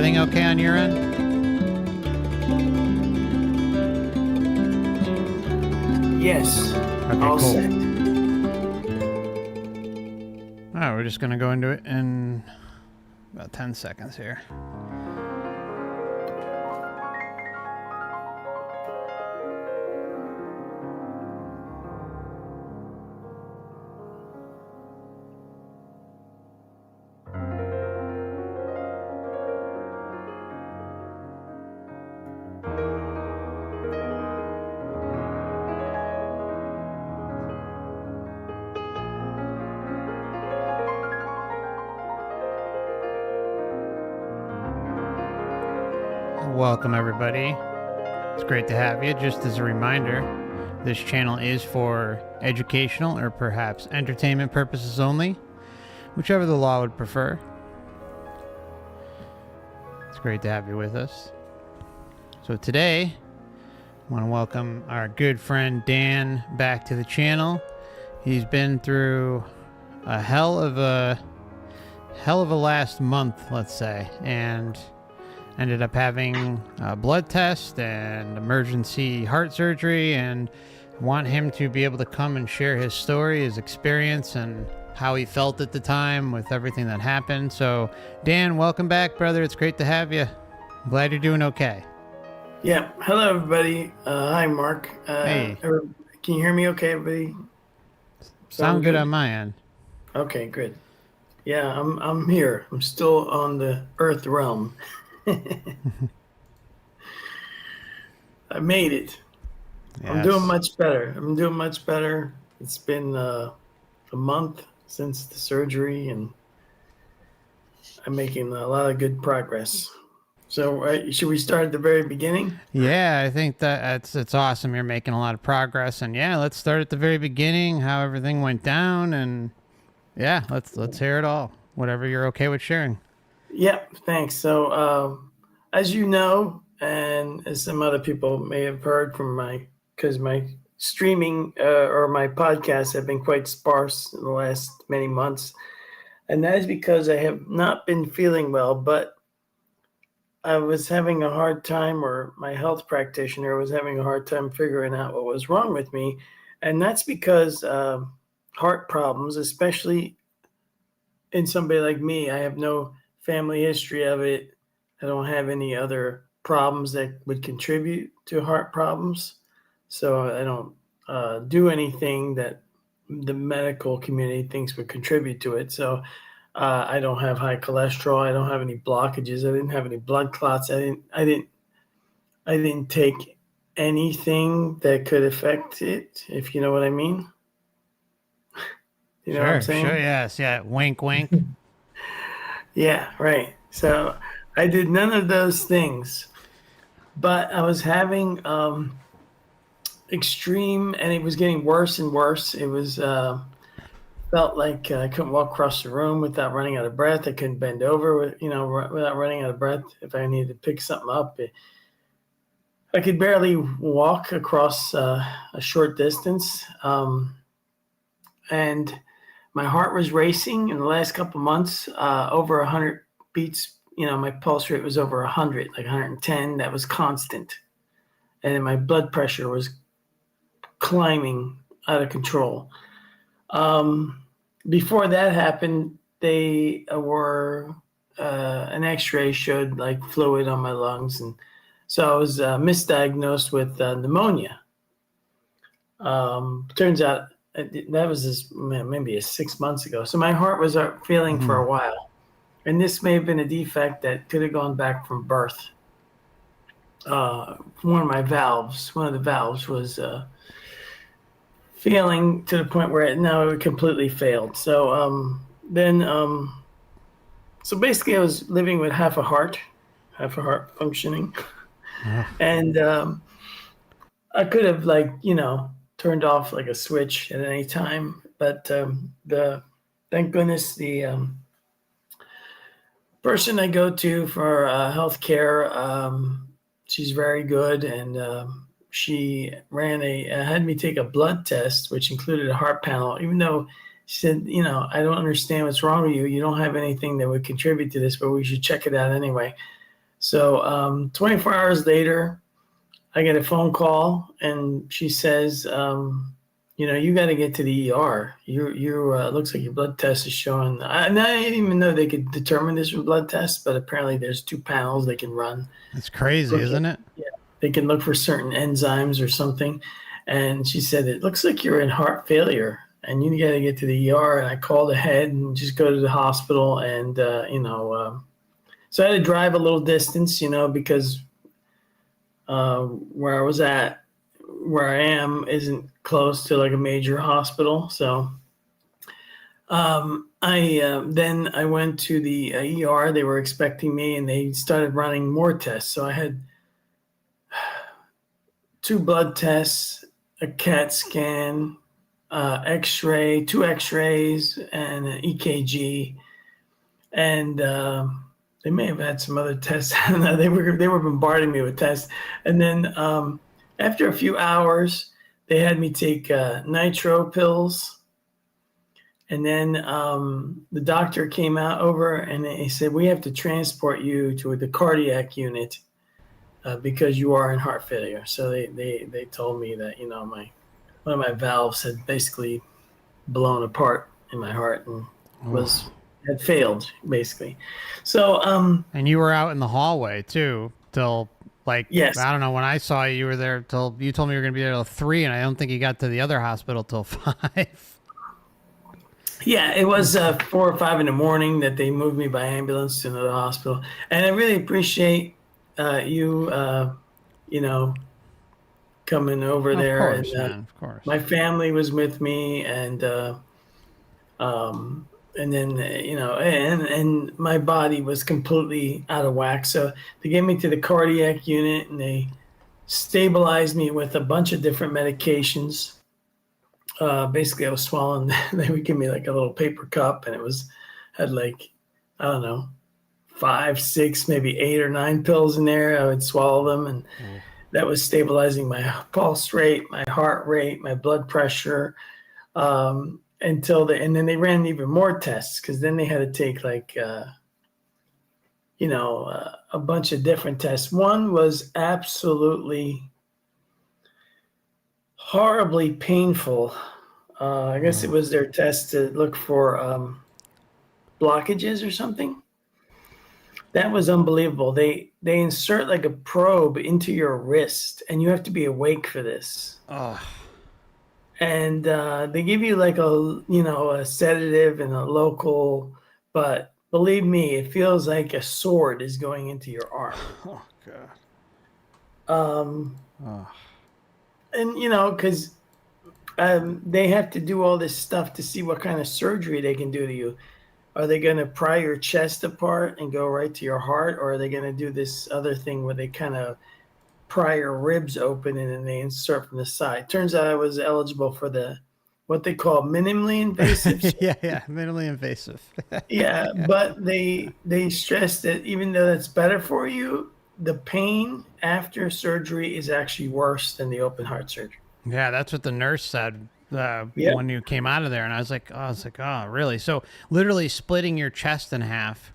everything okay on your end? Yes. Okay, All cool. set. All right, we're just going to go into it in about 10 seconds here. Welcome, everybody. It's great to have you. Just as a reminder, this channel is for educational or perhaps entertainment purposes only, whichever the law would prefer. It's great to have you with us. So today, I want to welcome our good friend Dan back to the channel. He's been through a hell of a last month, let's say, and ended up having a blood test and emergency heart surgery, and want him to be able to come and share his story, his experience, and how he felt at the time with everything that happened. So, Dan, welcome back, brother. It's great to have you. I'm glad you're doing okay. Yeah. Hello, everybody. Hi, Mark. Hey. Can you hear me okay, everybody? Sound good on my end. Okay, good. Yeah, I'm here. I'm still on the Earth realm. I made it. Yes. I'm doing much better. It's been a month since the surgery, and I'm making a lot of good progress. So should we start at the very beginning? Yeah, I think it's awesome. You're making a lot of progress, and yeah, let's start at the very beginning, how everything went down, and yeah, let's hear it all. Whatever you're okay with sharing. Yeah, thanks. So as you know, and as some other people may have heard from because my streaming or my podcasts have been quite sparse in the last many months, and that is because I have not been feeling well, but I was having a hard time, or my health practitioner was having a hard time figuring out what was wrong with me. And that's because heart problems, especially in somebody like me, I have no family history of it. I don't have any other problems that would contribute to heart problems. So I don't do anything that the medical community thinks would contribute to it. So I don't have high cholesterol. I don't have any blockages. I didn't have any blood clots. I didn't take anything that could affect it, if you know what I mean. You know what I'm saying? Sure, yes. Yeah, wink, wink. Yeah, right. So I did none of those things, but I was having extreme, and it was getting worse and worse. It was felt like I couldn't walk across the room without running out of breath. I couldn't bend over, without running out of breath. If I needed to pick something up, I could barely walk across a short distance, and my heart was racing in the last couple of months, over 100 beats. My pulse rate was over 100, like 110. That was constant. And then my blood pressure was climbing out of control. Before that happened, they were an x-ray showed like fluid on my lungs. And so I was misdiagnosed with pneumonia. Turns out that was maybe 6 months ago. So my heart was failing for a while. And this may have been a defect that could have gone back from birth. One of the valves was failing to the point where it completely failed. So so basically I was living with half a heart functioning. And I could have turned off like a switch at any time, but thank goodness the person I go to for healthcare, she's very good, and she had me take a blood test, which included a heart panel, even though she said, I don't understand what's wrong with you. You don't have anything that would contribute to this, but we should check it out anyway. So 24 hours later, I get a phone call, and she says, you got to get to the ER. You looks like your blood test is showing. And I didn't even know they could determine this with blood tests, but apparently there's 2 panels they can run. That's crazy, isn't it? Yeah, they can look for certain enzymes or something. And she said, it looks like you're in heart failure, and you got to get to the ER. And I called ahead and just go to the hospital, and so I had to drive a little distance, because where I was at, where I am, isn't close to like a major hospital. So I went to the ER. They were expecting me, and they started running more tests. So I had 2 blood tests, a CAT scan, X-ray, 2 X-rays, and an EKG, and they may have had some other tests. I don't know. They were bombarding me with tests, and then after a few hours, they had me take nitro pills, and then the doctor came out over, and he said, we have to transport you to the cardiac unit because you are in heart failure. So they told me that one of my valves had basically blown apart in my heart and had failed, basically. So and you were out in the hallway too till yes. I don't know, when I saw you, you were there till you told me you were going to be there till 3, and I don't think you got to the other hospital till 5. Yeah, it was 4 or 5 in the morning that they moved me by ambulance to another hospital, and I really appreciate you coming over there. Of course, and man, of course. My family was with me, and then and my body was completely out of whack. So they gave me to the cardiac unit, and they stabilized me with a bunch of different medications. Basically, I was swallowing. They would give me like a little paper cup, and had like, I don't know, 5, 6, maybe 8 or 9 pills in there. I would swallow them, and that was stabilizing my pulse rate, my heart rate, my blood pressure. And then they ran even more tests, because then they had to take like a bunch of different tests. One was absolutely horribly painful. I guess it was their test to look for blockages or something. That was unbelievable. They insert like a probe into your wrist, and you have to be awake for this. And they give you like a sedative and a local, but believe me, it feels like a sword is going into your arm. Oh God. And because they have to do all this stuff to see what kind of surgery they can do to you. Are they going to pry your chest apart and go right to your heart, or are they going to do this other thing where they kind of pry your ribs open and then they insert from the side? Turns out I was eligible for what they call minimally invasive. yeah, minimally invasive. Yeah, but they stress that even though that's better for you, the pain after surgery is actually worse than the open heart surgery. Yeah, that's what the nurse said when you came out of there, and I was like, oh, really? So literally splitting your chest in half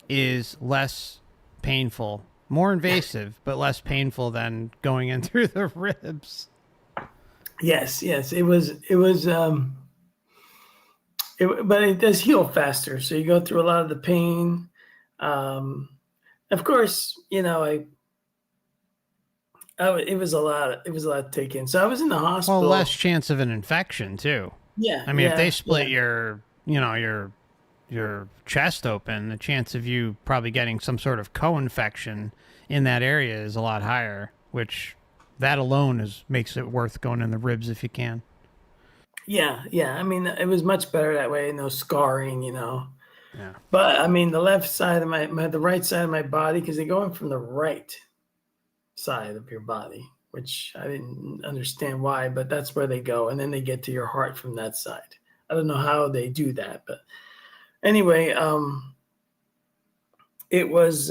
is less painful, more invasive, but less painful than going in through the ribs. Yes, it was, but it does heal faster. So you go through a lot of the pain. Of course, it was a lot to take in. So I was in the hospital. Well, less chance of an infection too. Yeah. I mean, if they split your chest open, the chance of you probably getting some sort of co-infection in that area is a lot higher, which that alone makes it worth going in the ribs if you can. Yeah. I mean, it was much better that way. No scarring, Yeah. But I mean, the left side of the right side of my body, because they go in from the right side of your body, which I didn't understand why, but that's where they go, and then they get to your heart from that side. I don't know how they do that, but anyway, it was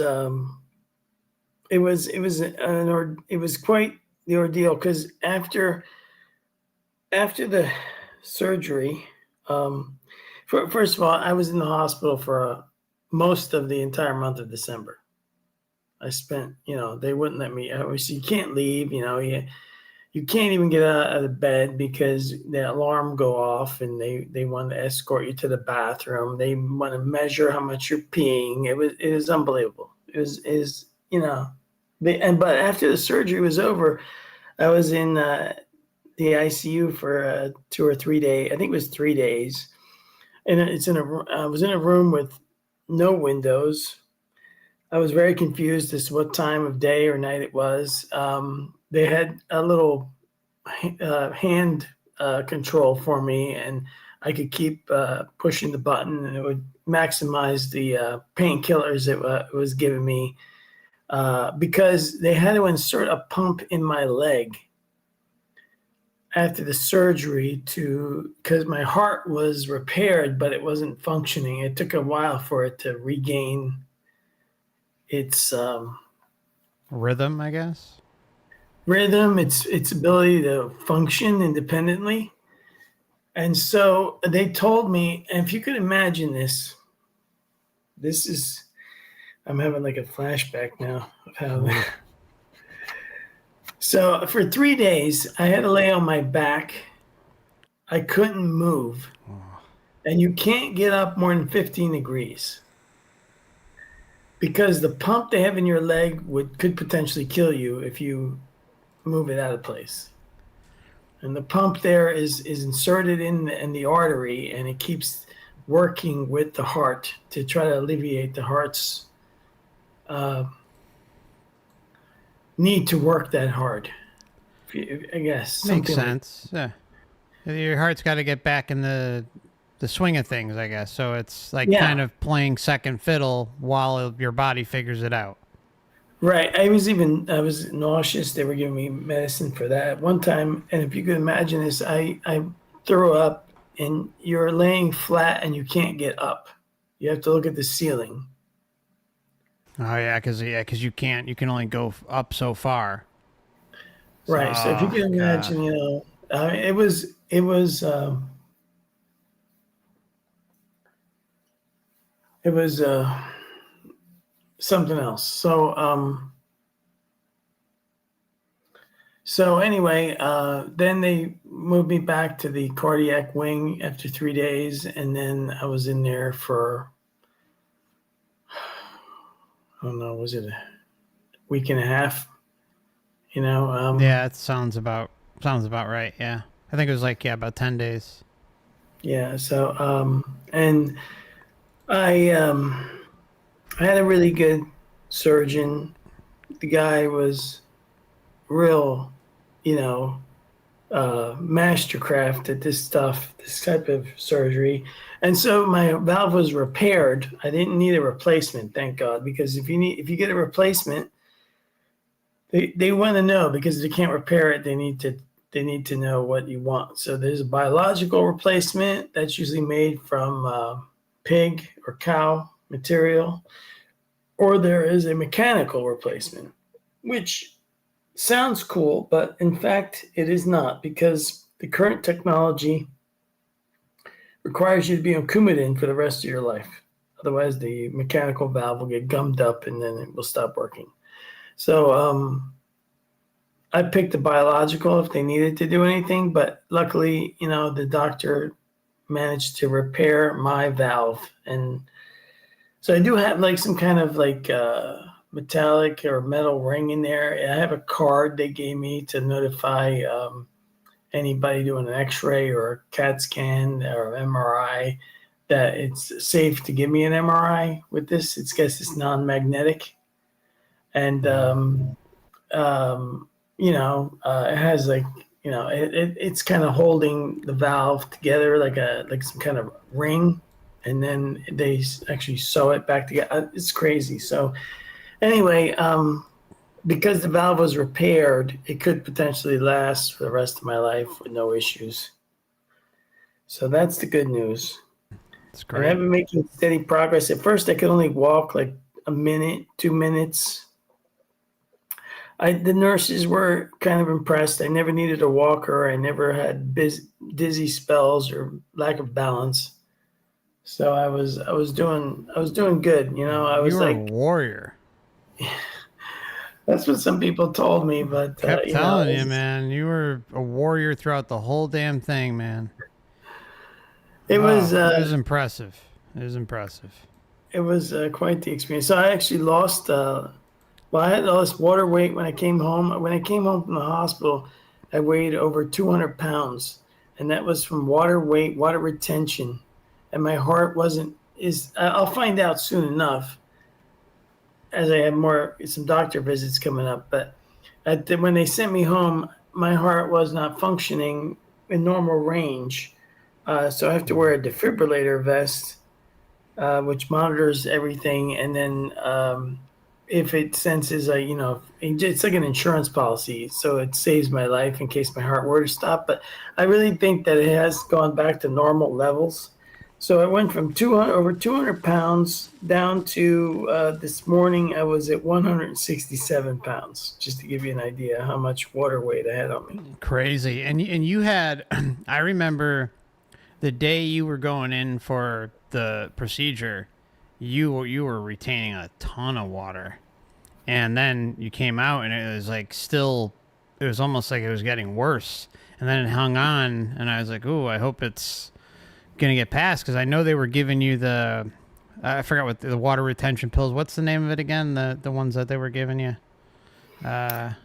quite the ordeal, because after the surgery, first of all, I was in the hospital for most of the entire month of December. I spent, they wouldn't let me. Obviously, you can't leave. You can't even get out of bed because the alarm go off, and they want to escort you to the bathroom. They want to measure how much you're peeing. It was unbelievable. But after the surgery was over, I was in the ICU for 2 or 3 days. I think it was 3 days, and I was in a room with no windows. I was very confused as to what time of day or night it was. They had a little hand control for me, and I could keep pushing the button, and it would maximize the painkillers it was giving me because they had to insert a pump in my leg after the surgery because my heart was repaired, but it wasn't functioning. It took a while for it to regain its Rhythm, I guess. rhythm, its ability to function independently. And so they told me, and if you could imagine this is, I'm having like a flashback now of how. So for 3 days, I had to lay on my back. I couldn't move, and you can't get up more than 15 degrees because the pump they have in your leg could potentially kill you if you move it out of place. And the pump there is inserted in the artery, and it keeps working with the heart to try to alleviate the heart's need to work that hard. I guess Makes something sense. Yeah. Your heart's got to get back in the swing of things, I guess. So it's like yeah, kind of playing second fiddle while your body figures it out. right. I was nauseous. They were giving me medicine for that one time, and if you could imagine this, I threw up, and you're laying flat and you can't get up. You have to look at the ceiling. Oh because you can only go up so far. So, Right. So if you oh can god, imagine, it was something else. So anyway, then they moved me back to the cardiac wing after 3 days, and then I was in there for, I don't know, was it a week and a half? yeah, it sounds about right. Yeah, I think it was like about 10 days. Yeah. So and I had a really good surgeon. The guy was real, you know, mastercraft at this stuff, this type of surgery. And so my valve was repaired. I didn't need a replacement, thank God, because if you get a replacement, they want to know because they can't repair it. They need to know what you want. So there's a biological replacement that's usually made from pig or cow material, or there is a mechanical replacement, which sounds cool, but in fact, it is not because the current technology requires you to be on Coumadin for the rest of your life. Otherwise, the mechanical valve will get gummed up and then it will stop working. So I picked the biological if they needed to do anything, but luckily, the doctor managed to repair my valve. And so I do have like some kind of like metallic or metal ring in there. I have a card they gave me to notify anybody doing an x-ray or a CAT scan or MRI that it's safe to give me an MRI with this. It's non-magnetic. And it has like, it's kind of holding the valve together like some kind of ring, and then they actually sew it back together. It's crazy. So anyway, because the valve was repaired, it could potentially last for the rest of my life with no issues. So that's the good news. It's And I've great. been making steady progress. At first, I could only walk like a minute, 2 minutes. The nurses were kind of impressed. I never needed a walker. I never had dizzy spells or lack of balance. So I was doing good. I was You're a like, warrior. That's what some people told me, but Kept telling you, man. You were a warrior throughout the whole damn thing, man. it was Oh, it was impressive. It was impressive. quite the experience. So I actually lost. Well, I had all this water weight when I came home. When I came home from the hospital, I weighed over 200 pounds, and that was from water weight, water retention, and my heart wasn't. I'll find out soon enough as I have some doctor visits coming up. But when they sent me home, my heart was not functioning in normal range, so I have to wear a defibrillator vest, which monitors everything, and then if it senses it's like an insurance policy, so it saves my life in case my heart were to stop. But I really think that it has gone back to normal levels. So I went from over 200 pounds down to this morning I was at 167 pounds, just to give you an idea how much water weight I had on me. Crazy. And you had I remember the day you were going in for the procedure, you were retaining a ton of water. And then you came out and it was like still it was almost like it was getting worse. And then it hung on and I was like, "Ooh, I hope it's going to get past," cuz I know they were giving you the I forgot what the water retention pills. What's the name of it again? The ones that they were giving you? The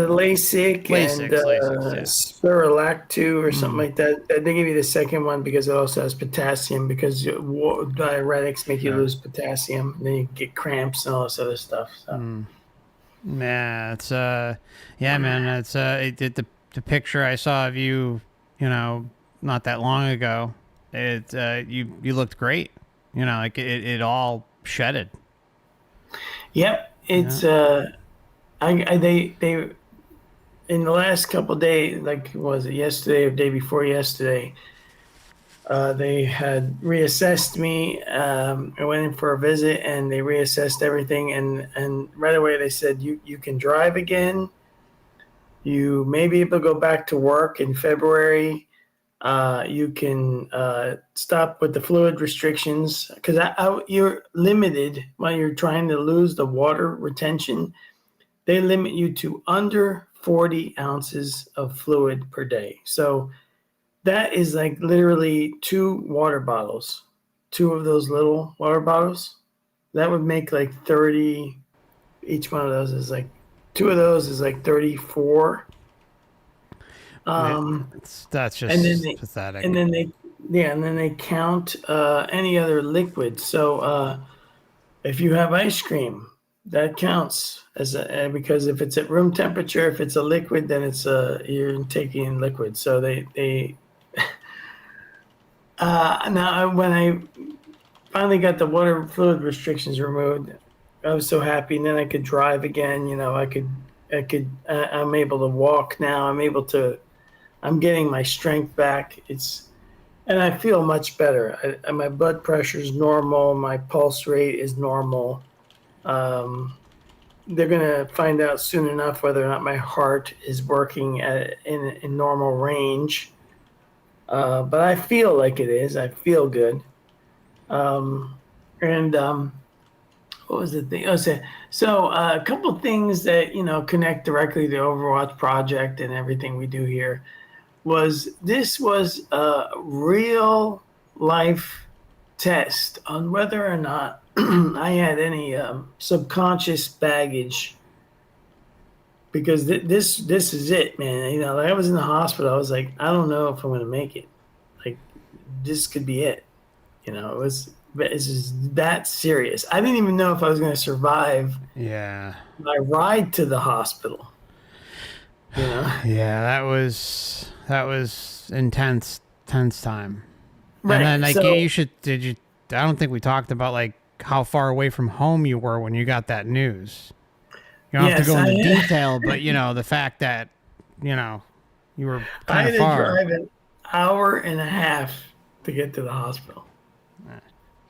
LASIK and Lasix, yeah. Spiralac-2 or something like that. They give you the second one because it also has potassium, because diuretics make you lose potassium, and then you get cramps and all this other stuff. So. Yeah, it's yeah, man, it's the picture I saw of you, not that long ago. It you looked great. Like it all shedded. Yep, it's they in the last couple of days, like was it yesterday or day before yesterday, they had reassessed me. I went in for a visit and they reassessed everything, and right away they said you can drive again. You may be able to go back to work in February. You can stop with the fluid restrictions, because you're limited when you're trying to lose the water retention. They limit you to under 40 ounces of fluid per day. So that is like literally 2 water bottles, 2 of those little water bottles. That would make like 30. Each one of those is like, 2 of those is like 34. That's just And then pathetic. and then they count any other liquid. So if you have ice cream, that counts because if it's at room temperature, if it's a liquid, then you're taking in liquid. So they now when I finally got the water fluid restrictions removed, I was so happy. And then I could drive again. I'm able to walk now. I'm getting my strength back. And I feel much better. My blood pressure is normal. My pulse rate is normal. They're going to find out soon enough whether or not my heart is working in normal range. But I feel like it is. I feel good. And what was the thing? So a couple of things that connect directly to Overwatch Project and everything we do here. This was a real life test on whether or not I had any subconscious baggage, because this is it, man. Like I was in the hospital. I was like, I don't know if I'm going to make it. Like, this coit be it. It's just that serious. I didn't even know if I was going to survive. Yeah. My ride to the hospital. Yeah, that was intense time. Right. And then like so, I don't think we talked about like how far away from home you were when you got that news. You don't have to go into detail, but the fact that you were kind of far. I had to drive an hour and a half to get to the hospital.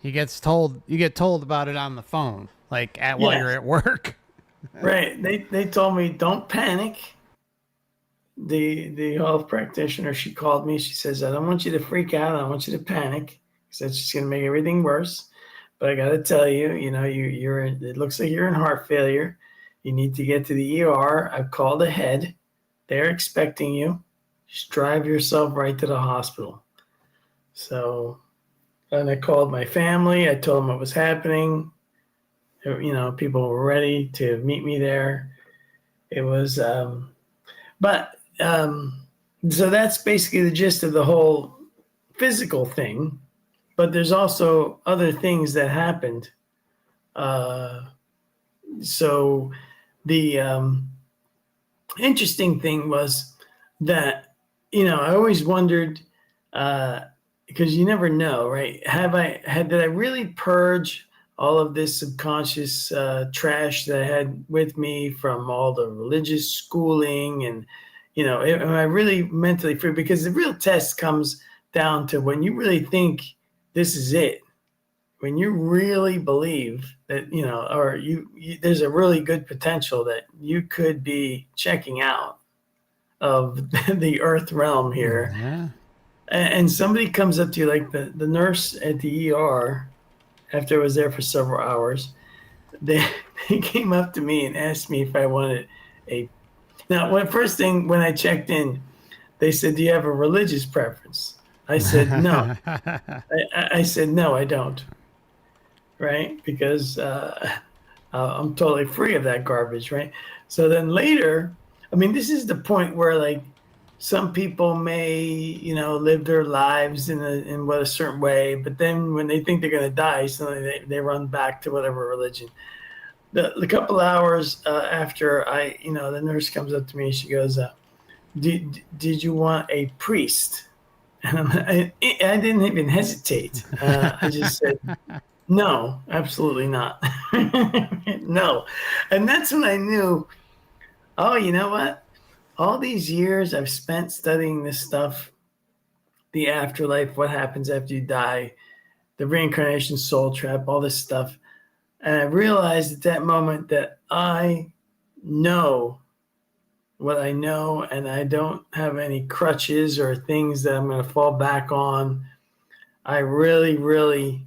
You get told about it on the phone, like while you're at work. Right. They told me, don't panic. The health practitioner, she called me. She says, I don't want you to freak out. I don't want you to panic, because that's just going to make everything worse. but I got to tell you, it looks like you're in heart failure. You need to get to the ER. I've called ahead. They're expecting you. Just drive yourself right to the hospital. So, and I called my family. I told them what was happening. People were ready to meet me there. It was, but so that's basically the gist of the whole physical thing. But there's also other things that happened. So the interesting thing was that, I always wondered, because you never know, right? Did I really purge all of this subconscious trash that I had with me from all the religious schooling, and am I really mentally free? Because the real test comes down to when you really think this is it, when you really believe that, or there's a really good potential that you could be checking out of the earth realm here. Yeah. And somebody comes up to you, like the nurse at the ER, after I was there for several hours, they, they came up to me and asked me if I wanted first thing when I checked in, they said, "Do you have a religious preference?" I said, "No." I said, "No, I don't." Right? Because I'm totally free of that garbage, right? So then later, I mean, this is the point where, like, some people may, live their lives in a certain way, but then when they think they're going to die, suddenly they run back to whatever religion. The couple hours after the nurse comes up to me, she goes, did you want a priest? And I didn't even hesitate. I just said, no, absolutely not. No. And that's when I knew, oh, you know what? All these years I've spent studying this stuff, the afterlife, what happens after you die, the reincarnation, soul trap, all this stuff. And I realized at that moment that I know what I know, and I don't have any crutches or things that I'm going to fall back on. I really, really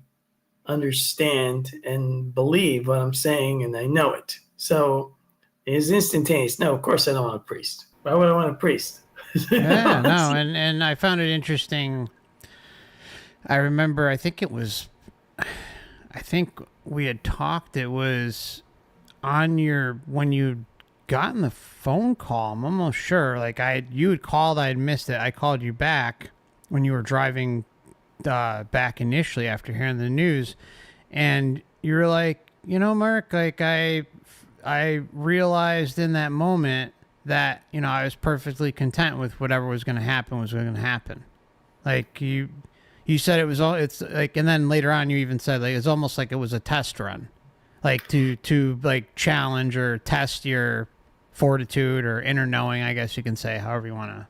understand and believe what I'm saying, and I know it. So it's instantaneous. No, of course I don't want a priest. Why would I want a priest? Yeah, no, and I found it interesting. I remember, I think we had talked, it was when you gotten the phone call, I'm almost sure, like you had called, I had missed it. I called you back when you were driving back initially after hearing the news, and you were like, Mark, like I realized in that moment that, I was perfectly content with whatever was going to happen. Like you said, it's like, and then later on you even said, like, it's almost like it was a test run, like to like challenge or test your fortitude or inner knowing, I guess you can say, however you want to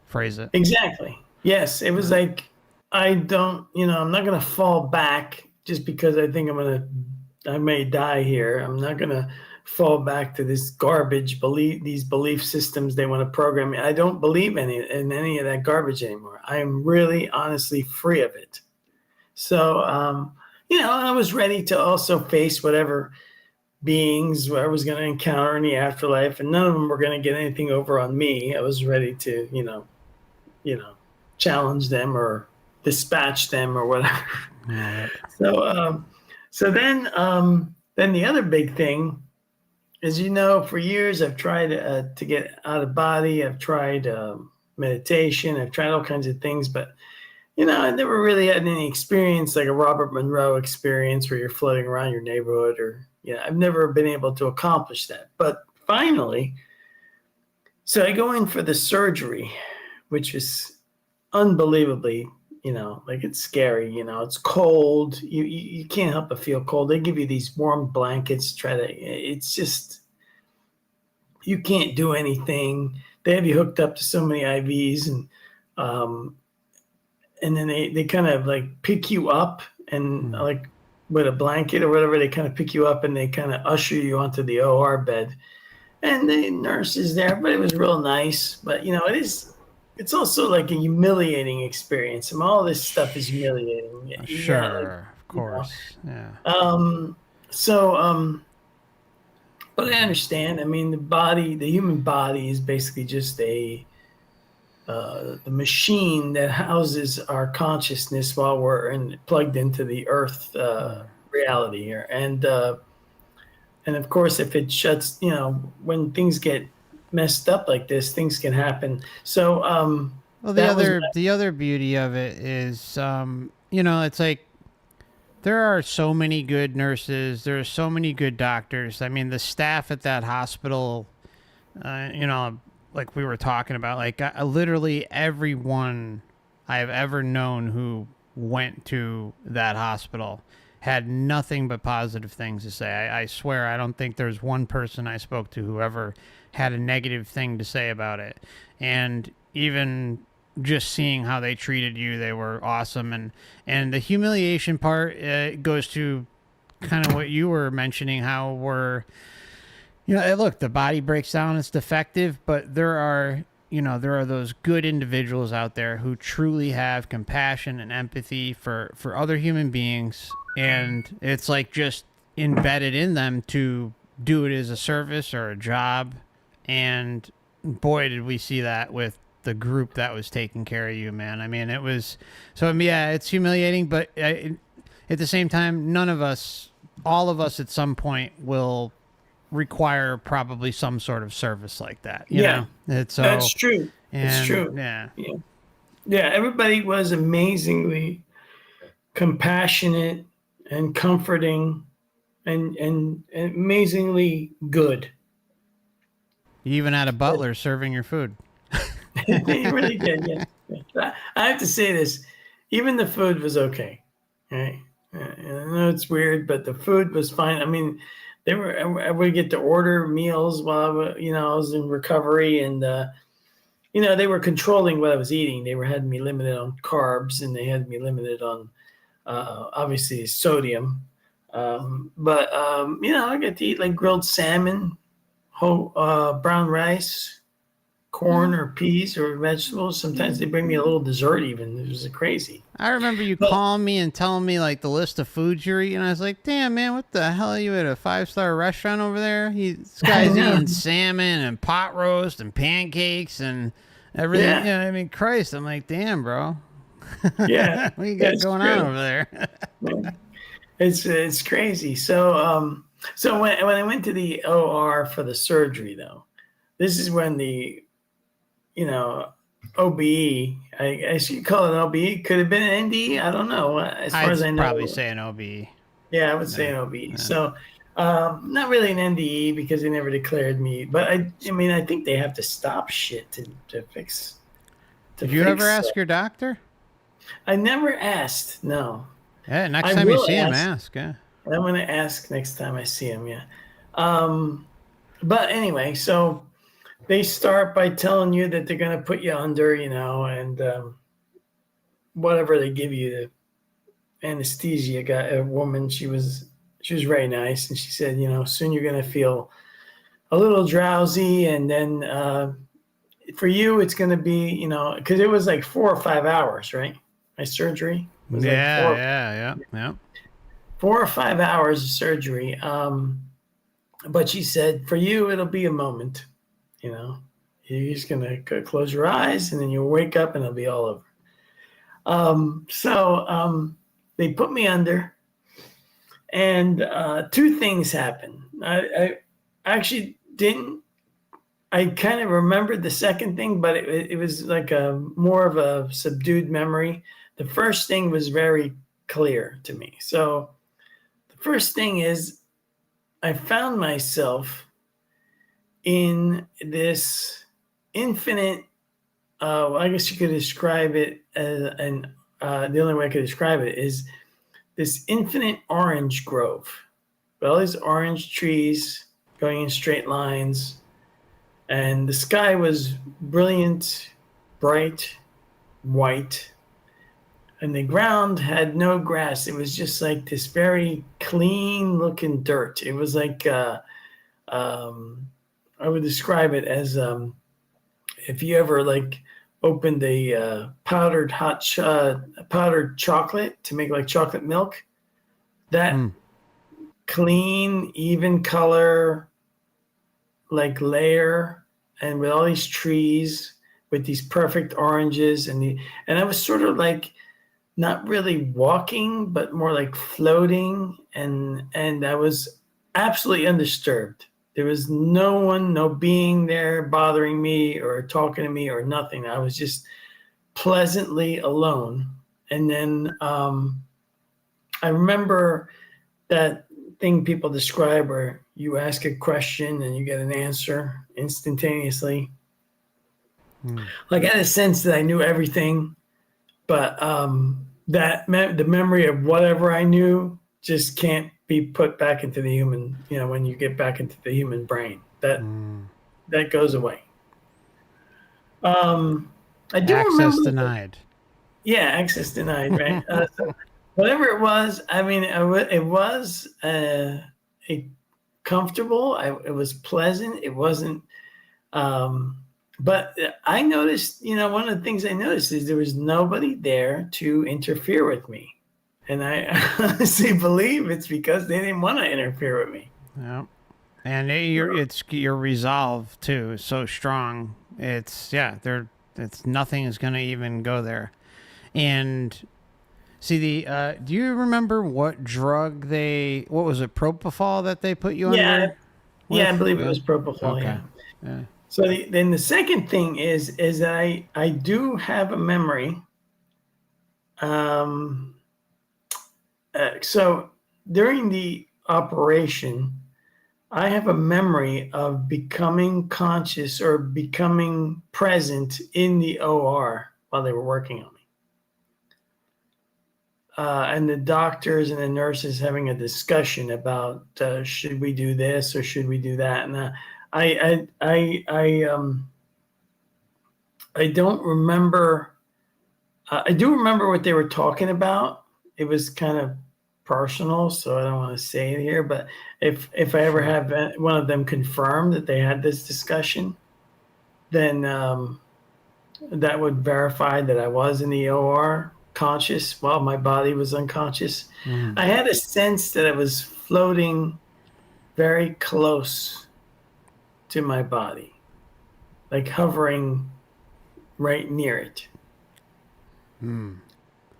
phrase it. Exactly. Yes. It was like, I'm not going to fall back just because I think I may die here. I'm not going to fall back to this garbage these belief systems they want to program me. I don't believe in any of that garbage anymore. I am really honestly free of it. So, I was ready to also face whatever beings I was going to encounter in the afterlife, and none of them were going to get anything over on me. I was ready to, challenge them or dispatch them or whatever. Right. So then the other big thing is, for years I've tried to get out of body. I've tried meditation. I've tried all kinds of things, but I never really had any experience like a Robert Monroe experience where you're floating around your neighborhood, or I've never been able to accomplish that. But finally, so I go in for the surgery, which is unbelievably, like, it's scary. It's cold. You can't help but feel cold. They give you these warm blankets. It's just, you can't do anything. They have you hooked up to so many IVs, and then they kind of like pick you up, and like with a blanket or whatever, they kind of pick you up and they kind of usher you onto the OR bed. And the nurse is there, but it was real nice. But it's also like a humiliating experience. And all this stuff is humiliating. Sure. of course. Yeah. But I understand. I mean, the human body is basically just the machine that houses our consciousness while we're plugged into the Earth reality here, and of course, if it shuts, when things get messed up like this, things can happen. So Well, that was the other beauty of it is, it's like there are so many good nurses. There are so many good doctors. I mean, the staff at that hospital, like we were talking about, like literally everyone I've ever known who went to that hospital had nothing but positive things to say. I swear, I don't think there's one person I spoke to who ever had a negative thing to say about it. And even just seeing how they treated you, they were awesome. And the humiliation part goes to kind of what you were mentioning, how look, the body breaks down, it's defective, but there are those good individuals out there who truly have compassion and empathy for other human beings, and it's like just embedded in them to do it as a service or a job. And boy, did we see that with the group that was taking care of you, man. I mean, it was so, yeah, it's humiliating, but at the same time, all of us at some point will require probably some sort of service like that. You know, that's true. It's true. Yeah. Yeah. Everybody was amazingly compassionate and comforting and amazingly good. You even had a butler serving your food. They really did. Yeah. I have to say this. Even the food was okay. Right. I know it's weird, but the food was fine. I mean, I would get to order meals while I was in recovery, and they were controlling what I was eating. They had me limited on carbs, and they had me limited on obviously sodium. But I get to eat like grilled salmon, whole brown rice, corn or peas or vegetables. Sometimes they bring me a little dessert. Even it was crazy. I remember you calling me and telling me like the list of foods you're eating. I was like, "Damn, man, what the hell are you at a 5-star restaurant over there? This guy's eating salmon and pot roast and pancakes and everything." Yeah. Yeah, I mean, Christ, I'm like, "Damn, bro." Yeah, what you got going on over there? It's crazy. So when I went to the OR for the surgery, though, this is when the OBE, I guess you call it OBE. Could have been an NDE. I don't know. As far as I know, probably say an OBE. Yeah, I would say an OBE. Yeah. So not really an NDE because they never declared me. But I mean, I think they have to stop shit to fix. Did you ever ask your doctor? I never asked. No. Yeah, next time you see him, ask. Yeah. I'm going to ask next time I see him. Yeah. But anyway, so they start by telling you that they're going to put you under, and whatever they give you, the anesthesia. Got a woman. She was very nice, and she said, soon you're going to feel a little drowsy, and then for you, it's going to be, because it was like 4 or 5 hours, right? My surgery was yeah. 4 or 5 hours of surgery. But she said, for you, it'll be a moment. You're just going to close your eyes, and then you'll wake up, and it'll be all over. So they put me under, and 2 things happened. I actually didn't. I kind of remembered the second thing, but it was like more of a subdued memory. The first thing was very clear to me. So the first thing is I found myself in this infinite, I guess you could describe it as, the only way I could describe it is this infinite orange grove. With all these orange trees going in straight lines. And the sky was brilliant, bright, white. And the ground had no grass. It was just like this very clean looking dirt. It was like, I would describe it as if you ever like opened a powdered chocolate to make like chocolate milk. That clean, even color, like layer, and with all these trees with these perfect oranges, and I was sort of like not really walking, but more like floating, and I was absolutely undisturbed. There was no one, no being there bothering me or talking to me or nothing. I was just pleasantly alone. And then I remember that thing people describe where you ask a question and you get an answer instantaneously. Like I had a sense that I knew everything, but the memory of whatever I knew just can't be put back into the human. When you get back into the human brain, that goes away. I do Access remember, denied. yeah, access denied, right? So whatever it was, I mean, it was a comfortable. It was pleasant. It wasn't. But I noticed, one of the things I noticed is there was nobody there to interfere with me. And I honestly believe it's because they didn't want to interfere with me. Yeah. And your resolve too is so strong. It's nothing is gonna even go there. And see do you remember what what was it, propofol that they put you Yeah, under yeah, I with? believe it was propofol. Okay. Yeah. Yeah. So then the second thing is that I do have a memory. Um, so during the operation, I have a memory of becoming conscious or becoming present in the OR while they were working on me. And the doctors and the nurses having a discussion about should we do this or should we do that? And I don't remember. I do remember what they were talking about. It was kind of personal, so I don't want to say it here. But if I ever Sure. have one of them confirm that they had this discussion, then that would verify that I was in the OR conscious while my body was unconscious. I had a sense that I was floating very close to my body, like hovering right near it.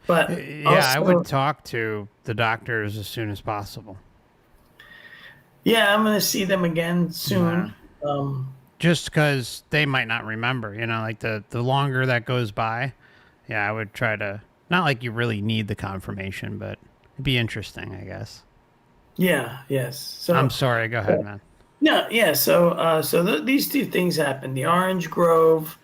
But Yeah, I would also, talk to the doctors as soon as possible. yeah, I'm going to see them again Yeah. soon. Um, Just because they might not remember, like the longer that goes by, yeah, I would try to, not like you really need the confirmation, but it'd be interesting, I guess. yeah, yes. I'm So, sorry, go ahead, man. no, yeah. These two things happened. The orange grove,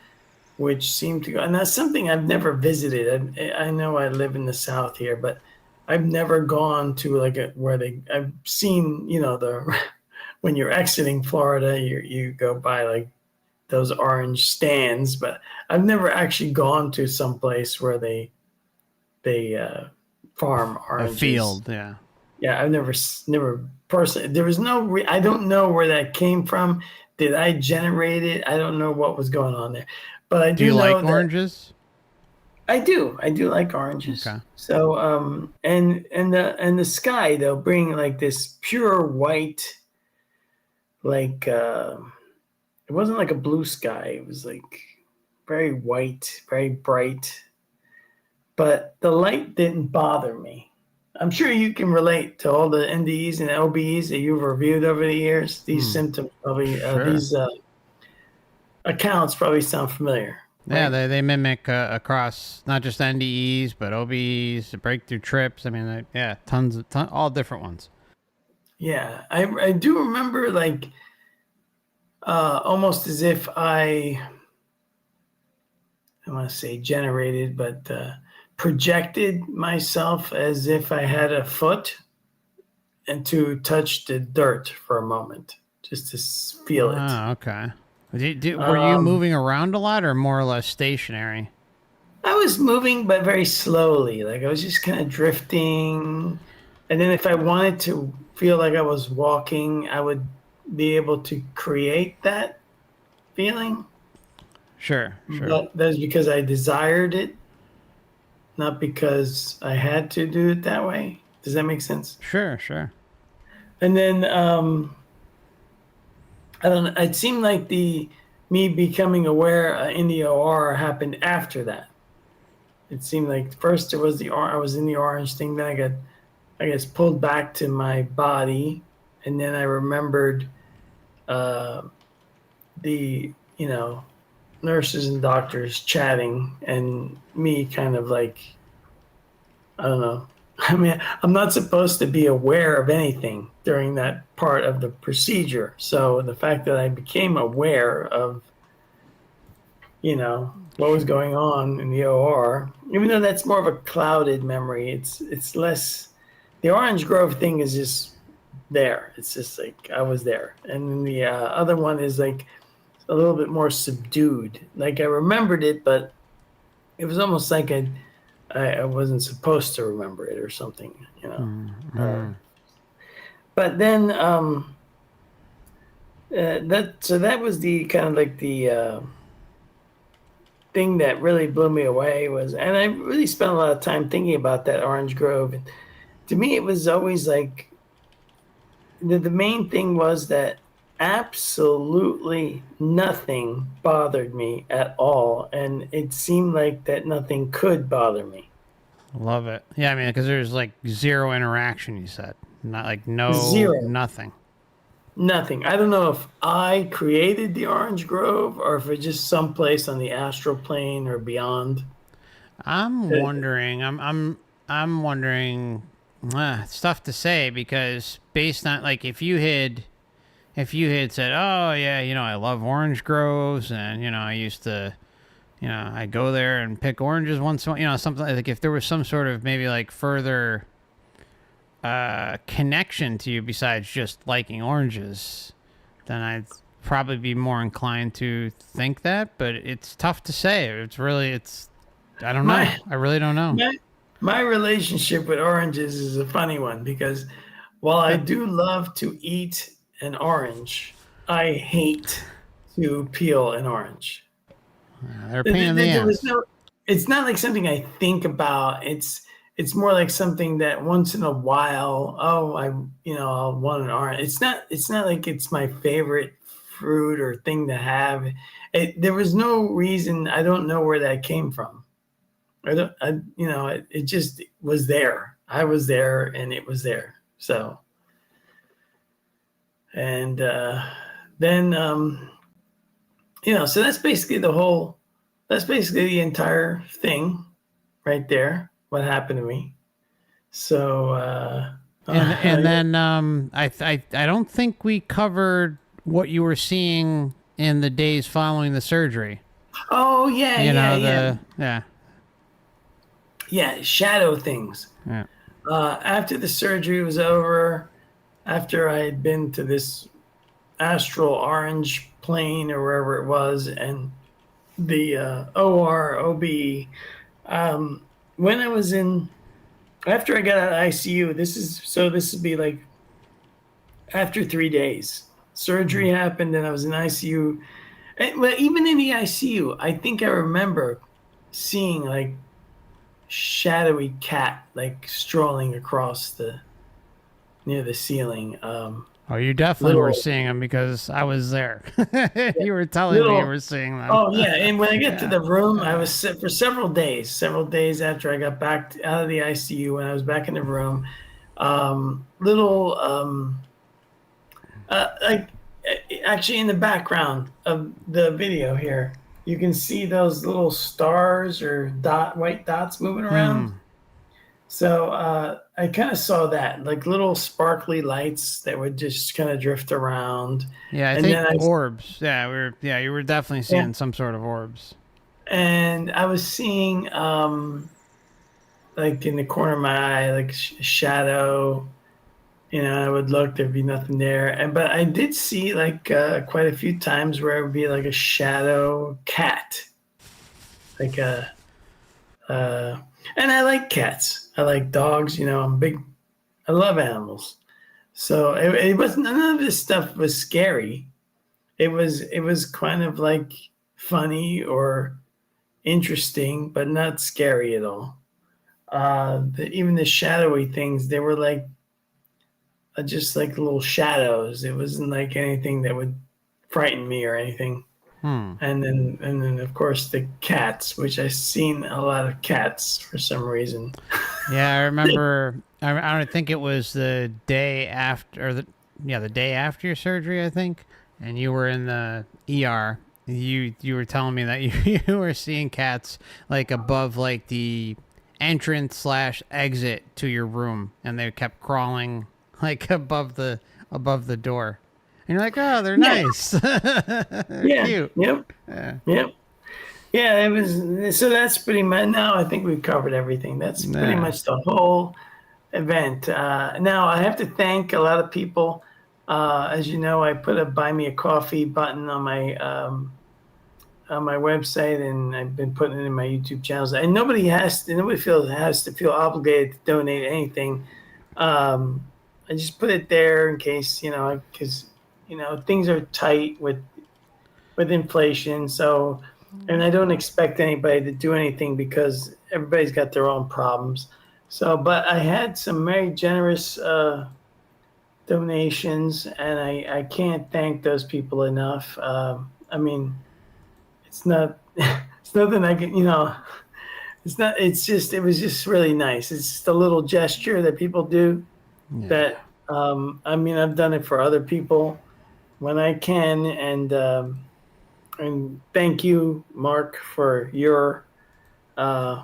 which seemed to go, and that's something I've never visited. I know I live in the South here, but I've never gone to like where I've seen, the when you're exiting Florida, you go by like those orange stands, but I've never actually gone to some place where they farm A oranges. field, yeah. Yeah, I've never personally. There was no. I don't know where that came from. Did I generate it? I don't know what was going on there, but I Do do you know like that oranges? I do. I do like oranges. Okay. So and the sky they'll bring like this pure white, like it wasn't like a blue sky. It was like very white, very bright. But the light didn't bother me. I'm sure you can relate to all the NDEs and OBEs that you've reviewed over the years. These symptoms probably, Sure. these accounts probably sound familiar, Yeah, right? they mimic across not just NDEs, but OBEs, the breakthrough trips. I mean, yeah, all different ones. Yeah, I do remember like almost as if I want to say generated, but projected myself as if I had a foot and to touch the dirt for a moment, just to feel it. Ah, okay. Were you Um, moving around a lot or more or less stationary? I was moving, but very slowly. Like I was just kind of drifting. And then if I wanted to feel like I was walking, I would be able to create that feeling. Sure, sure. But that's because I desired it, not because I had to do it that way. Does that make sense? Sure, sure. And then I don't know. It seemed like the me becoming aware in the OR happened after that. It seemed like first it was I was in the orange thing. Then I got, I guess, pulled back to my body, and then I remembered uh, the nurses and doctors chatting, and me kind of like, I don't know. I mean, I'm not supposed to be aware of anything during that part of the procedure. So the fact that I became aware of, what was Sure. going on in the OR, even though that's more of a clouded memory, it's less. The Orange Grove thing is just there. It's just like I was there, and then the other one is like a little bit more subdued. Like I remembered it, but it was almost like I wasn't supposed to remember it or something. Mm-hmm. But then that was the kind of like the thing that really blew me away was, and I really spent a lot of time thinking about that Orange Grove. And to me, it was always like the main thing was that absolutely nothing bothered me at all, and it seemed like that nothing could bother me. Love it. Yeah, I mean, because there's like zero interaction. You said not like no Zero. nothing. Nothing. I don't know if I created the Orange Grove or if it's just someplace on the astral plane or beyond. I'm Uh, wondering. I'm wondering. It's tough to say because based on like if you had said, oh yeah, I love orange groves and I used to I go there and pick oranges once in a while, something like if there was some sort of maybe like further connection to you besides just liking oranges, then I'd probably be more inclined to think that. But it's tough to say. It's I don't know. My I really don't know. my my relationship with oranges is a funny one because while I do love to eat an orange, I hate to peel an orange. They're a pain in the There was ass. no. It's not like something I think about. It's more like something that once in a while. Oh, I'll want an orange. It's not like it's my favorite fruit or thing to have. There was no reason. I don't know where that came from. I don't. It just was there. I was there, and it was there. So, and then so that's basically the whole. That's basically the entire thing right there. What happened to me? So, And then I don't think we covered what you were seeing in the days following the surgery. oh yeah, You yeah, know yeah, the yeah yeah. Shadow things. yeah. After the surgery was over, after I had been to this astral orange plane or wherever it was, and the OR OBE, when I was in after I got out of ICU, this would be like after 3 days. Surgery happened, and I was in ICU. Well, even in the ICU, I think I remember seeing like shadowy cat like strolling across the near the ceiling. Oh, you definitely were Little, seeing them because I was there. yeah, You were telling me you little. were seeing them. Oh yeah, and when I get to Yeah. the room, I was sick for several days after I got back out of the ICU. When I was back in the room, little like actually in the background of the video here, you can see those little stars or white dots moving around. Hmm. So I kind of saw that, like little sparkly lights that would just kind of drift around, Yeah, I and think then orbs. Yeah, we were. Yeah, you were definitely yeah, seeing some sort of orbs. and I was seeing like in the corner of my eye, like shadow. I would look, there'd be nothing there. But I did see like quite a few times where it would be like a shadow cat, like a, uh, and I like cats. I like dogs. I'm big. I love animals. So it was none of this stuff was scary. It was kind of like funny or interesting, but not scary at all. even the shadowy things, they were like just like little shadows. It wasn't like anything that would frighten me or anything. Hmm. And then of course the cats, which I've seen a lot of cats for some reason. Yeah, I remember. I don't think it was the day after, or the day after your surgery, I think, and you were in the ER. You were telling me that you were seeing cats like above like the entrance slash exit to your room, and they kept crawling like above the door. And you're like, oh, they're Yeah, nice. They're yeah, cute. yep, Yeah. yep. Yeah, it was. So that's pretty much. Now I think we've covered everything. That's pretty Yeah. much the whole event. Now I have to thank a lot of people. As you know, I put a buy me a coffee button on my website, and I've been putting it in my YouTube channels. And nobody has to feel obligated to donate anything. I just put it there in case because things are tight with inflation. So, and I don't expect anybody to do anything because everybody's got their own problems. So, but I had some very generous donations, and I can't thank those people enough. I mean, it's not it's nothing I can it's not it's just it was just really nice. It's just a little gesture that people do Yeah. that I mean I've done it for other people when I can, and thank you, Mark, for your uh,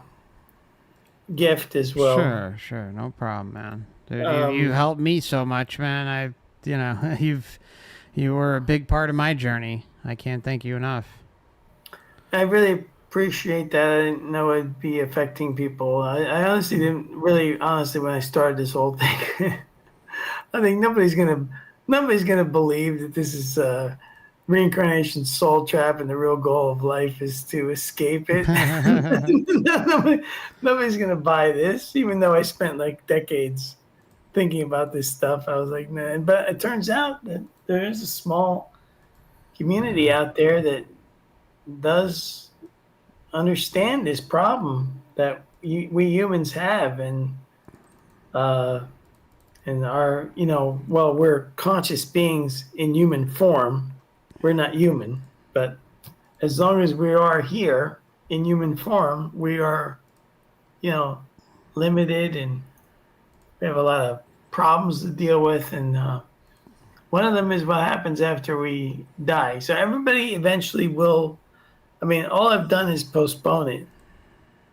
gift as well. Sure, sure, no problem, man. Dude, you Um, helped me so much, man. You were a big part of my journey. I can't thank you enough. I really appreciate that. I didn't know it'd be affecting people. I honestly didn't really honestly when I started this whole thing. I think nobody's gonna believe that this is reincarnation soul trap and the real goal of life is to escape it. Nobody's gonna buy this, even though I spent like decades thinking about this stuff. I was like, man, but it turns out that there is a small community out there that does understand this problem that we humans have, uh, and are well, we're conscious beings in human form. We're not human, but as long as we are here in human form, we are you know limited, and we have a lot of problems to deal with, and one of them is what happens after we die. So everybody eventually will. I mean, all I've done is postpone it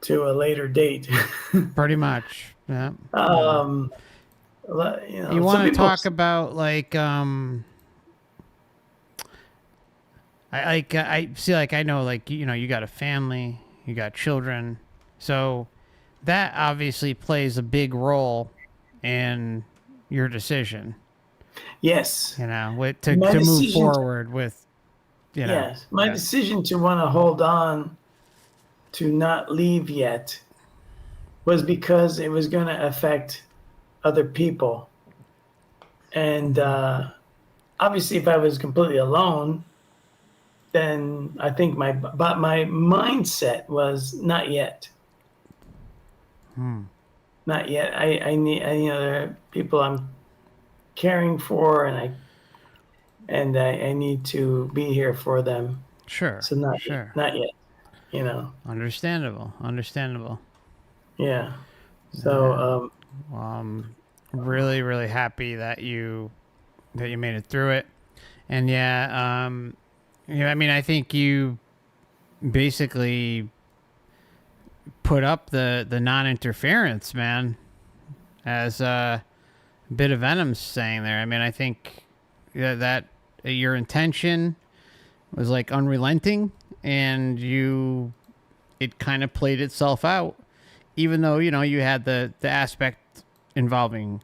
to a later date. Pretty much. Yeah. Yeah. um, You some want to people. talk about like I see, like, I know, like, you got a family, you got children, so that obviously plays a big role in your decision, Yes, with my to move decision. forward with, Yes, my yeah. decision to want to hold on to not leave yet was because it was going to affect other people, and obviously, if I was completely alone, then I think my mindset was not yet, Hmm. not yet. I need, there are people I'm caring for, and I need to be here for them. Sure, So not yet, sure. not yet. You know, Understandable, understandable. yeah. So Yeah. Well, I'm really, really happy that you made it through it. And yeah, I mean, I think you basically put up the non-interference, man, as a bit of Venom's saying there. I mean, I think that your intention was like unrelenting, and it kind of played itself out, even though you had the aspect involving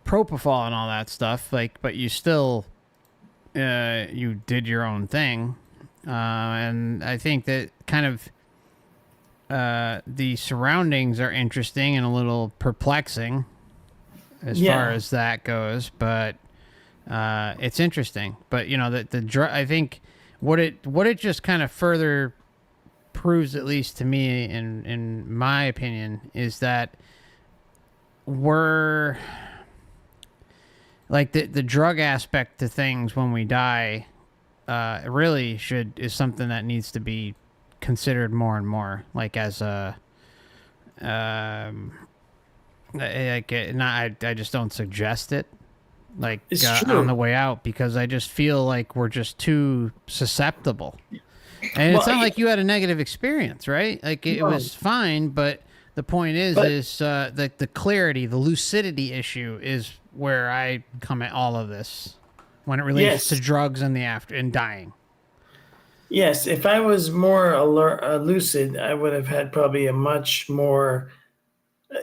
propofol and all that stuff, like, but you still you did your own thing, and I think that kind of the surroundings are interesting and a little perplexing as far yeah, as that goes, but it's interesting. But I think what it just kind of further proves, at least to me, in my opinion, is that we're like the drug aspect to things when we die really is something that needs to be considered more and more, like as a I just don't suggest it like It's on the true. way out, because I just feel like we're just too susceptible. And it's Well, not like you had a negative experience, right? Like it no, was fine, but the point but is the clarity, the lucidity issue is where I come at all of this when it relates to yes, drugs and the after and dying. yes. If I was more alert, lucid, I would have had probably a much more.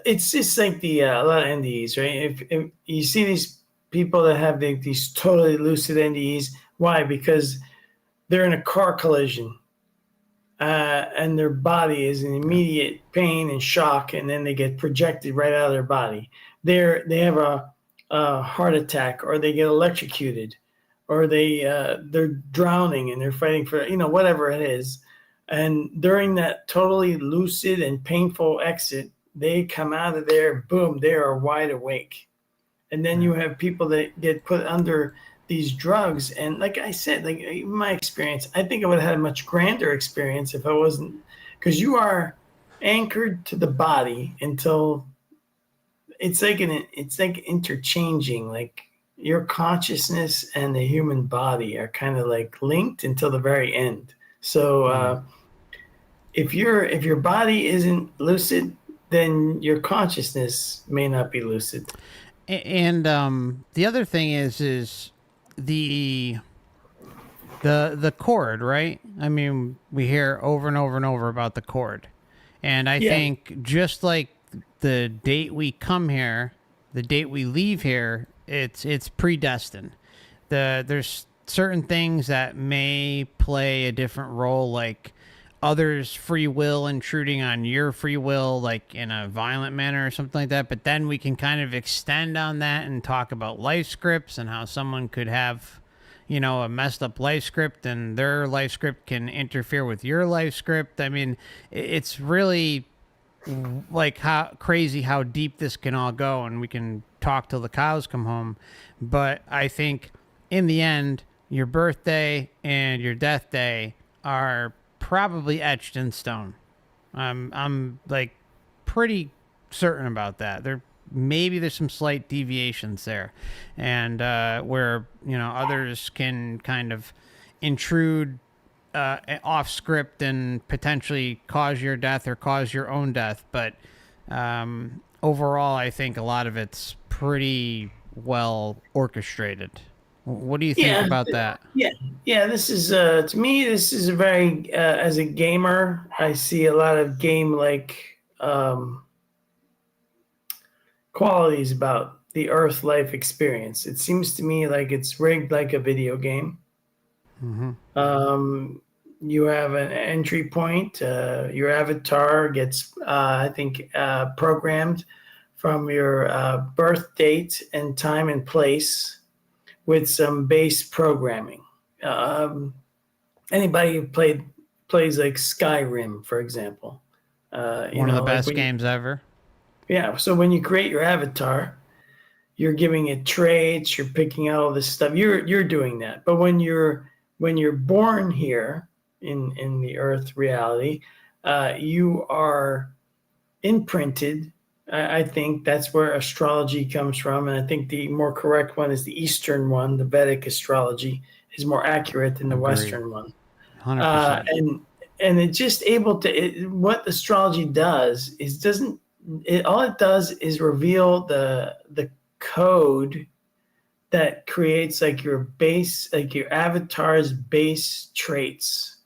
It's just like a lot of NDEs, right? If you see these people that have these totally lucid NDEs, why? Because they're in a car collision, and their body is in Yeah. immediate pain and shock, and then they get projected right out of their body. They have a heart attack, or they get electrocuted, or they're drowning and they're fighting for whatever it is. And during that totally lucid and painful exit, they come out of there, boom, they are wide awake. And then Yeah. you have people that get put under these drugs, and like I said, like in my experience, I think I would have had a much grander experience if I wasn't, because you are anchored to the body until it's like interchanging, like your consciousness and the human body are kind of like linked until the very end. So Mm. if your body isn't lucid, then your consciousness may not be lucid. And the other thing is the the cord, right? I mean, we hear over and over and over about the cord. And I Yeah. think just like the date we come here, the date we leave here, it's predestined. There's certain things that may play a different role, like others' free will intruding on your free will, like in a violent manner or something like that. But then we can kind of extend on that and talk about life scripts and how someone could have, a messed up life script, and their life script can interfere with your life script. I mean, it's really like how crazy how deep this can all go, and we can talk till the cows come home. But I think in the end, your birthday and your death day are probably etched in stone. I'm like pretty certain about that. Maybe there's some slight deviations there, and where others can kind of intrude off script and potentially cause your death or cause your own death. But overall, I think a lot of it's pretty well orchestrated. What do you think Yeah, about that? yeah, yeah. This is to me. This is a very as a gamer, I see a lot of game-like qualities about the Earth life experience. It seems to me like it's rigged like a video game. Mm-hmm. Um, you have an entry point. Your avatar gets, I think, programmed from your birth date and time and place with some base programming. Um, Anybody who plays like Skyrim, for example, One of the like best games ever. yeah. So when you create your avatar, you're giving it traits, you're picking out all this stuff. You're doing that. But when you're born here in the Earth reality, you are imprinted. I think that's where astrology comes from, and I think the more correct one is the Eastern one. The Vedic astrology is more accurate than the Agree. Western one. 100%. And it's just able to what astrology does is doesn't it all it does is reveal the code that creates like your base, like your avatar's base traits.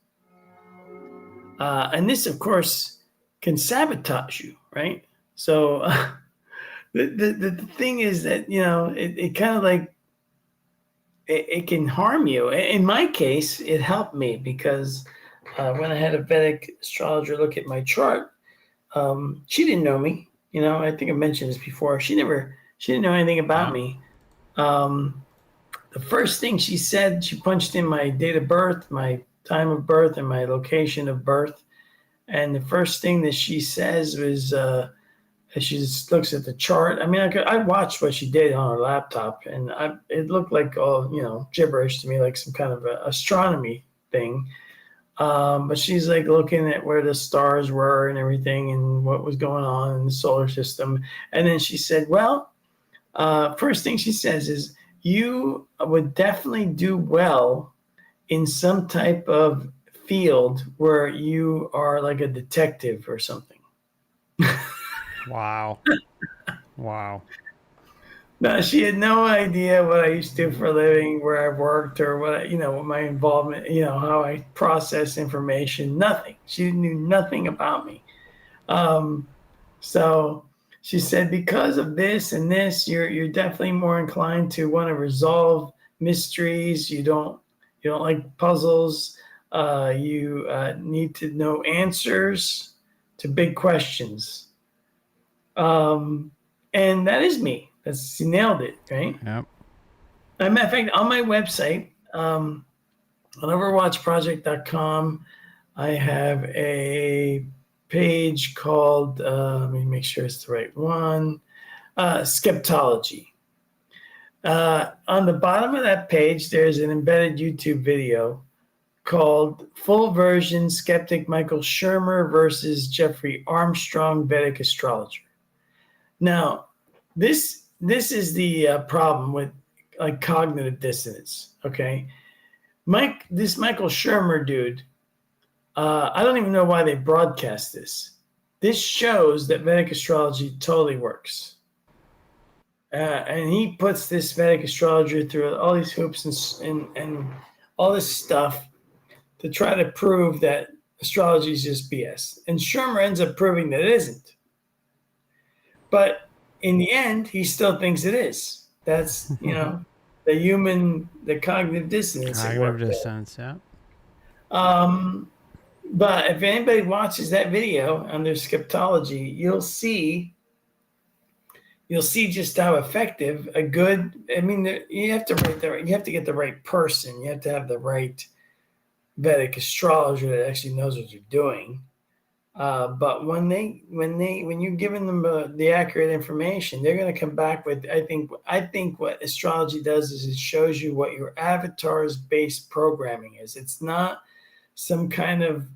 And this of course can sabotage you, right? So the thing is that it kind of like it can harm you. In my case, it helped me because when I had a Vedic astrologer look at my chart, she didn't know me. I think I mentioned this before. She didn't know anything about Yeah. me. Um, the first thing she said, she punched in my date of birth, my time of birth, and my location of birth. And the first thing that she says was, as she just looks at the chart. I mean, I watched what she did on her laptop, and it looked like all gibberish to me, like some kind of astronomy thing. But she's like looking at where the stars were and everything, and what was going on in the solar system. And then she said, "Well, first thing she says is you would definitely do well in some type of field where you are like a detective or something." Wow. Wow. No, she had no idea what I used to do for a living, where I worked, or what my involvement, how I process information. Nothing. She knew nothing about me. Um, so she said, because of this and this, you're definitely more inclined to want to resolve mysteries. You don't like puzzles. You need to know answers to big questions. Um, and that is me. That's you nailed it, right? Yep. As a matter of fact, on my website, on OverwatchProject.com, I have a page called, let me make sure it's the right one, Skeptology. On the bottom of that page, there's an embedded YouTube video called Full Version Skeptic Michael Shermer versus Jeffrey Armstrong, Vedic Astrologer. Now, this is the problem with like cognitive dissonance. Okay, this Michael Shermer dude, I don't even know why they broadcast this. This shows that Vedic astrology totally works, and he puts this Vedic astrologer through all these hoops and all this stuff to try to prove that astrology is just BS. And Shermer ends up proving that it isn't. But in the end, he still thinks it is. That's the cognitive dissonance at Cognitive work there. dissonance. Yeah. But if anybody watches that video on their skeptology, you'll see just how effective a good. I mean, you have to get the right person. You have to have the right Vedic astrologer that actually knows what you're doing. But when you're giving them the accurate information, they're going to come back with. I think what astrology does is it shows you what your avatar's base programming is. It's not some kind of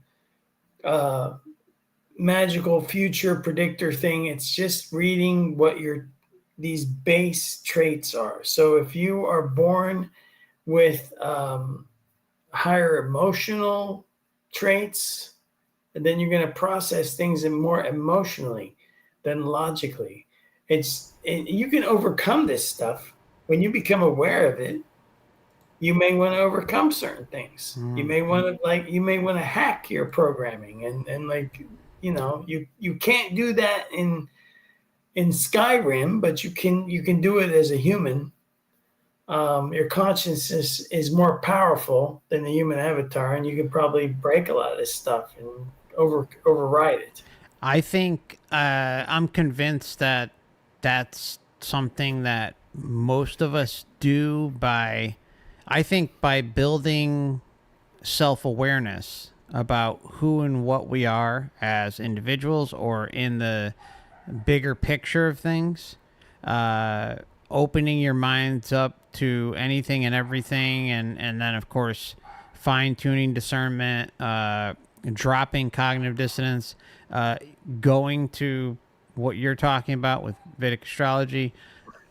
magical future predictor thing. It's just reading what these base traits are. So if you are born with higher emotional traits, and then you're going to process things more emotionally than logically. You can overcome this stuff when you become aware of it. You may want to overcome certain things. You may want to hack your programming you can't do that in Skyrim, but you can do it as a human. Your consciousness is more powerful than the human avatar, and you can probably break a lot of this stuff and override it. I think I'm convinced that that's something that most of us do by building self-awareness about who and what we are as individuals or in the bigger picture of things, opening your minds up to anything and everything, and then of course fine-tuning discernment, dropping cognitive dissonance, going to what you're talking about with Vedic astrology,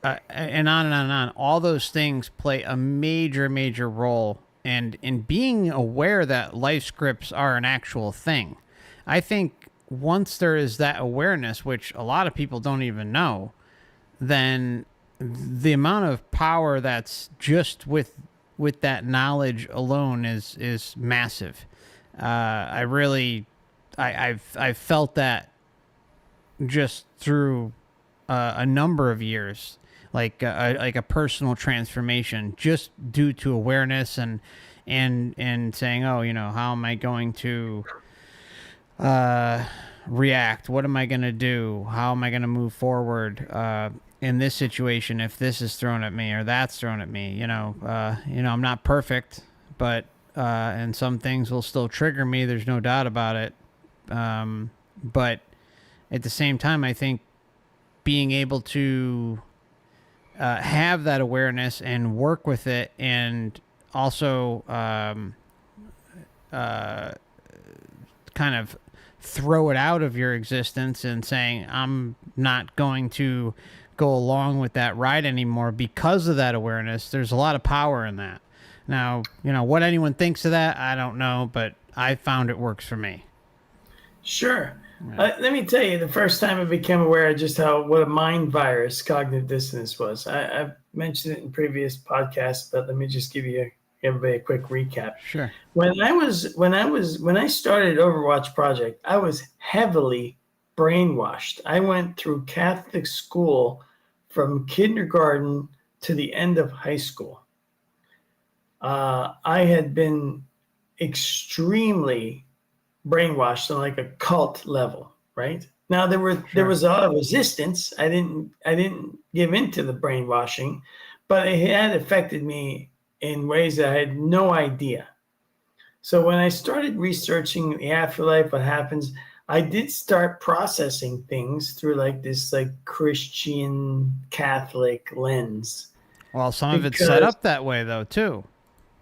and on and on and on. All those things play a major, major role, and in being aware that life scripts are an actual thing. I think once there is that awareness, which a lot of people don't even know, then the amount of power that's just with that knowledge alone is massive. I've felt that just through a number of years, like a personal transformation, just due to awareness and saying, oh, how am I going to react? What am I going to do? How am I going to move forward in this situation if this is thrown at me or that's thrown at me? I'm not perfect, but and some things will still trigger me. There's no doubt about it. But at the same time, I think being able to have that awareness and work with it, and also kind of throw it out of your existence and saying, I'm not going to go along with that ride anymore because of that awareness. There's a lot of power in that. Now, what anyone thinks of that, I don't know, but I found it works for me. Sure. Let me tell you, the first time I became aware of just what a mind virus cognitive dissonance was. I've mentioned it in previous podcasts, but let me just give everybody a quick recap. Sure. When I started Overwatch Project, I was heavily brainwashed. I went through Catholic school from kindergarten to the end of high school. I had been extremely brainwashed on like a cult level, right? Now there was a lot of resistance. I didn't give into the brainwashing, but it had affected me in ways that I had no idea. So when I started researching the afterlife, what happens, I did start processing things through like this like Christian Catholic lens. Well, some of it's set up that way though too.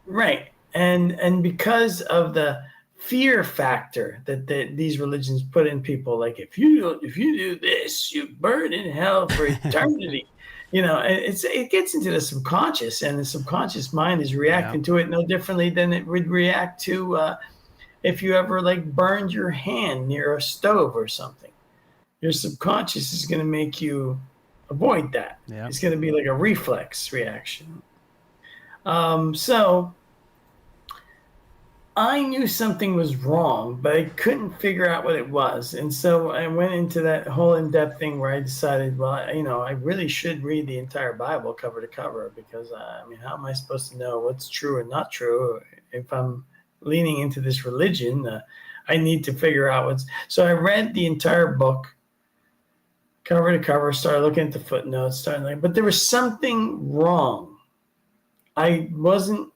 Right. And because of the fear factor that these religions put in people, like if you do this, you burn in hell for eternity. It gets into the subconscious, and the subconscious mind is reacting to it no differently than it would react to if you ever like burned your hand near a stove or something. Your subconscious is going to make you avoid that. Yep. It's going to be like a reflex reaction. So I knew something was wrong, but I couldn't figure out what it was. And so I went into that whole in-depth thing where I decided, well, I really should read the entire Bible cover to cover, because, how am I supposed to know what's true and not true if I'm leaning into this religion? I need to figure out So I read the entire book cover to cover, started looking at the footnotes, but there was something wrong. I wasn't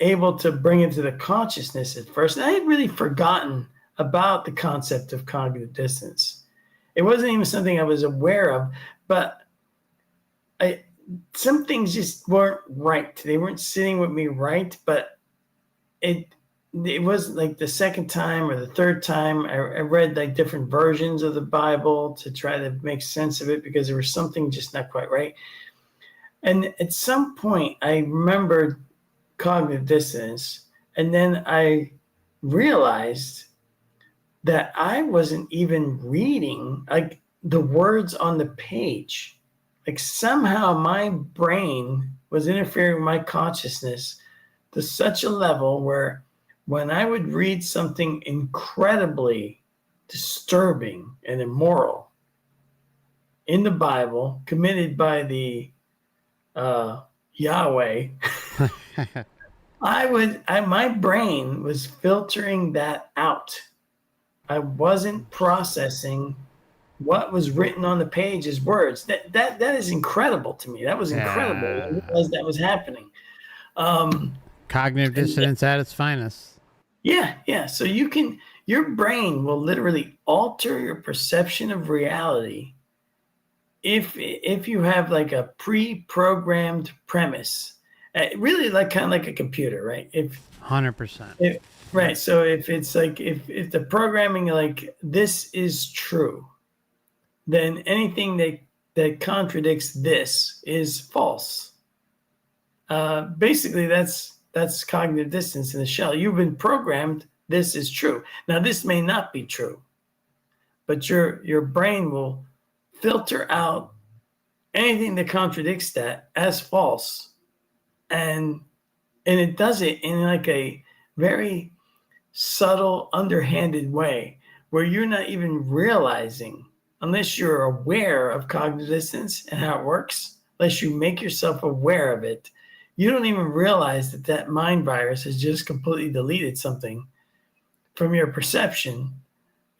able to bring it to the consciousness at first. And I had really forgotten about the concept of cognitive dissonance. It wasn't even something I was aware of, but some things just weren't right. They weren't sitting with me right, but it was like the second time or the third time I read like different versions of the Bible to try to make sense of it, because there was something just not quite right. And at some point I remembered cognitive dissonance, and then I realized that I wasn't even reading like the words on the page. Like somehow my brain was interfering with my consciousness to such a level where when I would read something incredibly disturbing and immoral in the Bible committed by the Yahweh, my brain was filtering that out. I wasn't processing what was written on the page as words. That is incredible to me. That was incredible. I realized that was happening. Cognitive dissonance at its finest. Yeah. So your brain will literally alter your perception of reality if you have like a pre-programmed premise. Really like kind of like a computer, right? 100%. Right. So if it's like if the programming like this is true, then anything that contradicts this is false. Basically, that's cognitive dissonance in the shell. You've been programmed. This is true. Now, this may not be true, but your brain will filter out anything that contradicts that as false. And it does it in like a very subtle, underhanded way where you're not even realizing, unless you're aware of cognitive dissonance and how it works, unless you make yourself aware of it, you don't even realize that mind virus has just completely deleted something from your perception,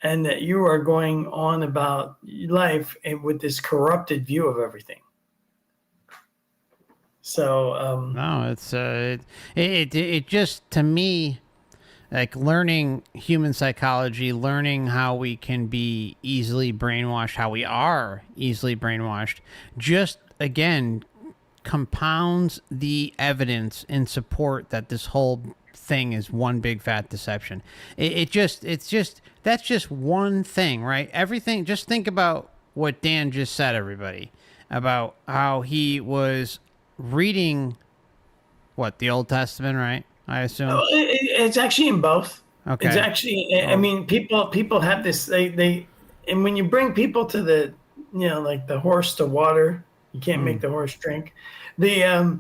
and that you are going on about life with this corrupted view of everything. So no, it's it just, to me, like learning human psychology, learning how we can be easily brainwashed, how we are easily brainwashed, just again compounds the evidence in support that this whole thing is one big fat deception. That's just one thing, right? Everything, just think about what Dan just said, everybody, about how he was reading what, the Old Testament, right? I assume. It's actually in both. It's Okay. actually, I Or mean, people have this, and when you bring people to the, like the horse to water, you can't make the horse drink. The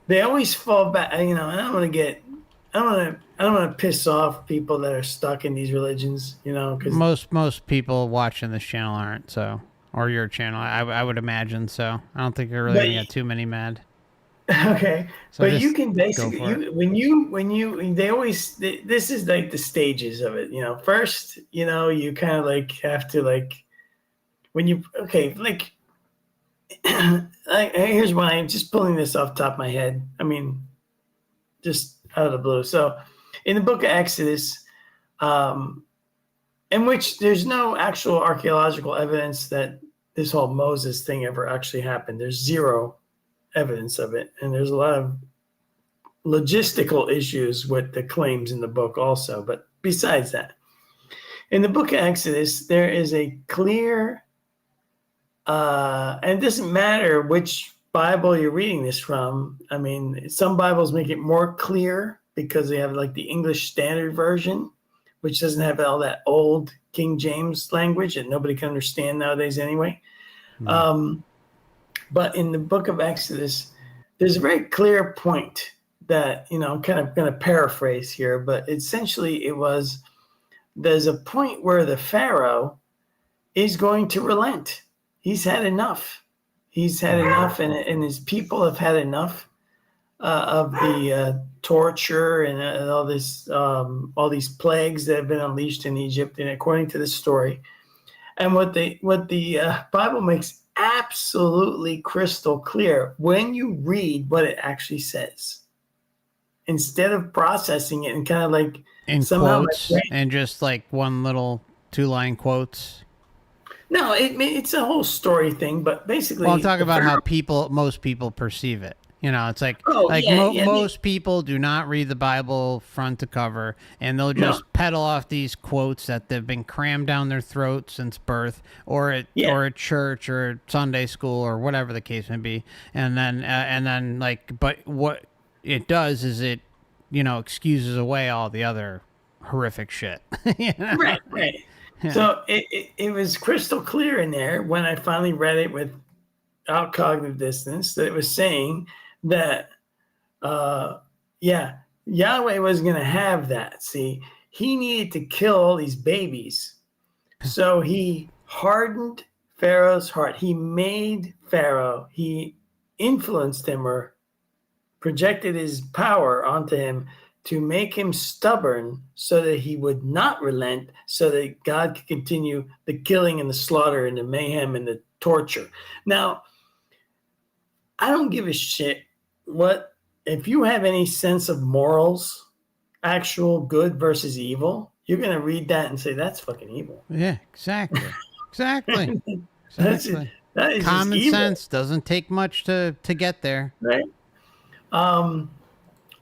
they always fall back, and I don't want to piss off people that are stuck in these religions, because most people watching this channel aren't, so, or your channel, I would imagine. So I don't think you're really but gonna get too many mad. okay, So but you just can go basically for it. they always this is like the stages of it. First, you kind of like have to like when you like here's why I'm just pulling this off the top of my head. I mean, just out of the blue. So, in the book of Exodus, um, in which there's no actual archaeological evidence that this whole Moses thing ever actually happened. There's zero evidence of it, and there's a lot of logistical issues with the claims in the book also. But besides that, in the book of Exodus, there is a clear, and it doesn't matter which Bible you're reading this from. I mean, some Bibles make it more clear because they have like the English Standard Version, which doesn't have all that old King James language that nobody can understand nowadays anyway. But in the book of Exodus, there's a very clear point that, I'm kind of going to paraphrase here, but essentially there's a point where the Pharaoh is going to relent. He's had enough. He's had enough, and his people have had enough of the torture and all these plagues that have been unleashed in Egypt. And according to this story, and what the Bible makes absolutely crystal clear when you read what it actually says, instead of processing it and kind of like In somehow quotes and just like one little 2-line quotes. no, it's a whole story thing, but basically, Well, I'm talking about how most people perceive it. It's like most people do not read the Bible front to cover, and they'll just peddle off these quotes that they've been crammed down their throat since birth, or at church or at Sunday school or whatever the case may be, and then like, but what it does is it, excuses away all the other horrific shit. Right. Yeah. So it was crystal clear in there when I finally read it without cognitive dissonance that it was saying that, Yahweh was going to have that. See, he needed to kill all these babies. So he hardened Pharaoh's heart. He made Pharaoh, he influenced him or projected his power onto him to make him stubborn so that he would not relent, so that God could continue the killing and the slaughter and the mayhem and the torture. Now, I don't give a shit if you have any sense of morals, actual good versus evil, you're going to read that and say, that's fucking evil. Yeah, exactly. Exactly. That is common sense doesn't take much to get there. Right.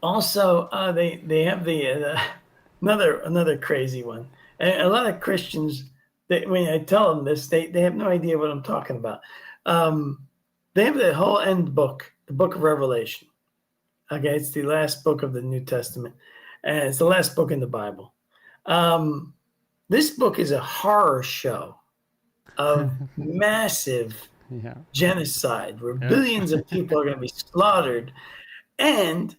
Also, they have the another crazy one. And a lot of Christians, when I tell them this, they have no idea what I'm talking about. They have the whole end book, the book of Revelation. Okay, it's the last book of the New Testament, and it's the last book in the Bible. This book is a horror show of massive genocide where billions of people are going to be slaughtered, and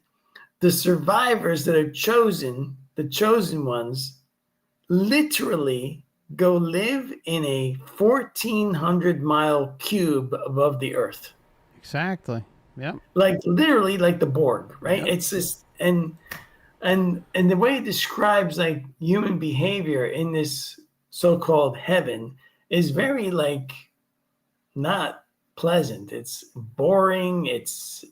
the survivors that are chosen, the chosen ones, literally go live in a 1,400-mile cube above the earth. Exactly. Yep. Like literally like the Borg, right? Yep. It's this and the way it describes like human behavior in this so-called heaven is very like not pleasant. It's boring. It's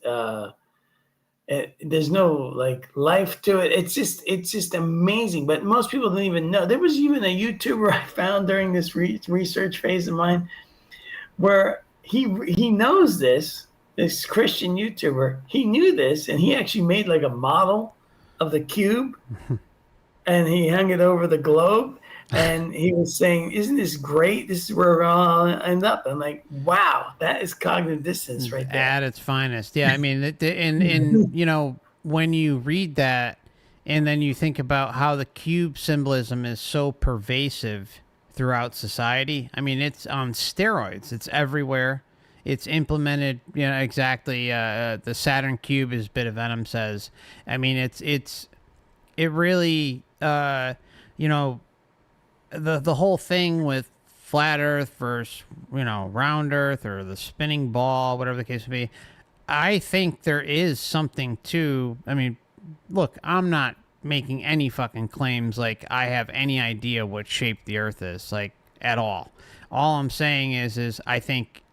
There's no like life to it. It's just amazing. But most people don't even know. There was even a YouTuber I found during this research phase of mine where he knows this Christian YouTuber. He knew this, and he actually made like a model of the cube, and he hung it over the globe. And he was saying, "Isn't this great? This is where we're all end up." I'm like, "Wow, that is cognitive dissonance right there." At its finest. Yeah, I mean, in when you read that and then you think about how the cube symbolism is so pervasive throughout society. I mean, it's on steroids. It's everywhere. It's implemented, exactly. The Saturn cube, as Bit of Venom says. I mean, it really, the whole thing with flat Earth versus round Earth or the spinning ball, whatever the case may be. I think there is something to. I mean, look, I'm not making any fucking claims like I have any idea what shape the Earth is, like at all. All I'm saying is I think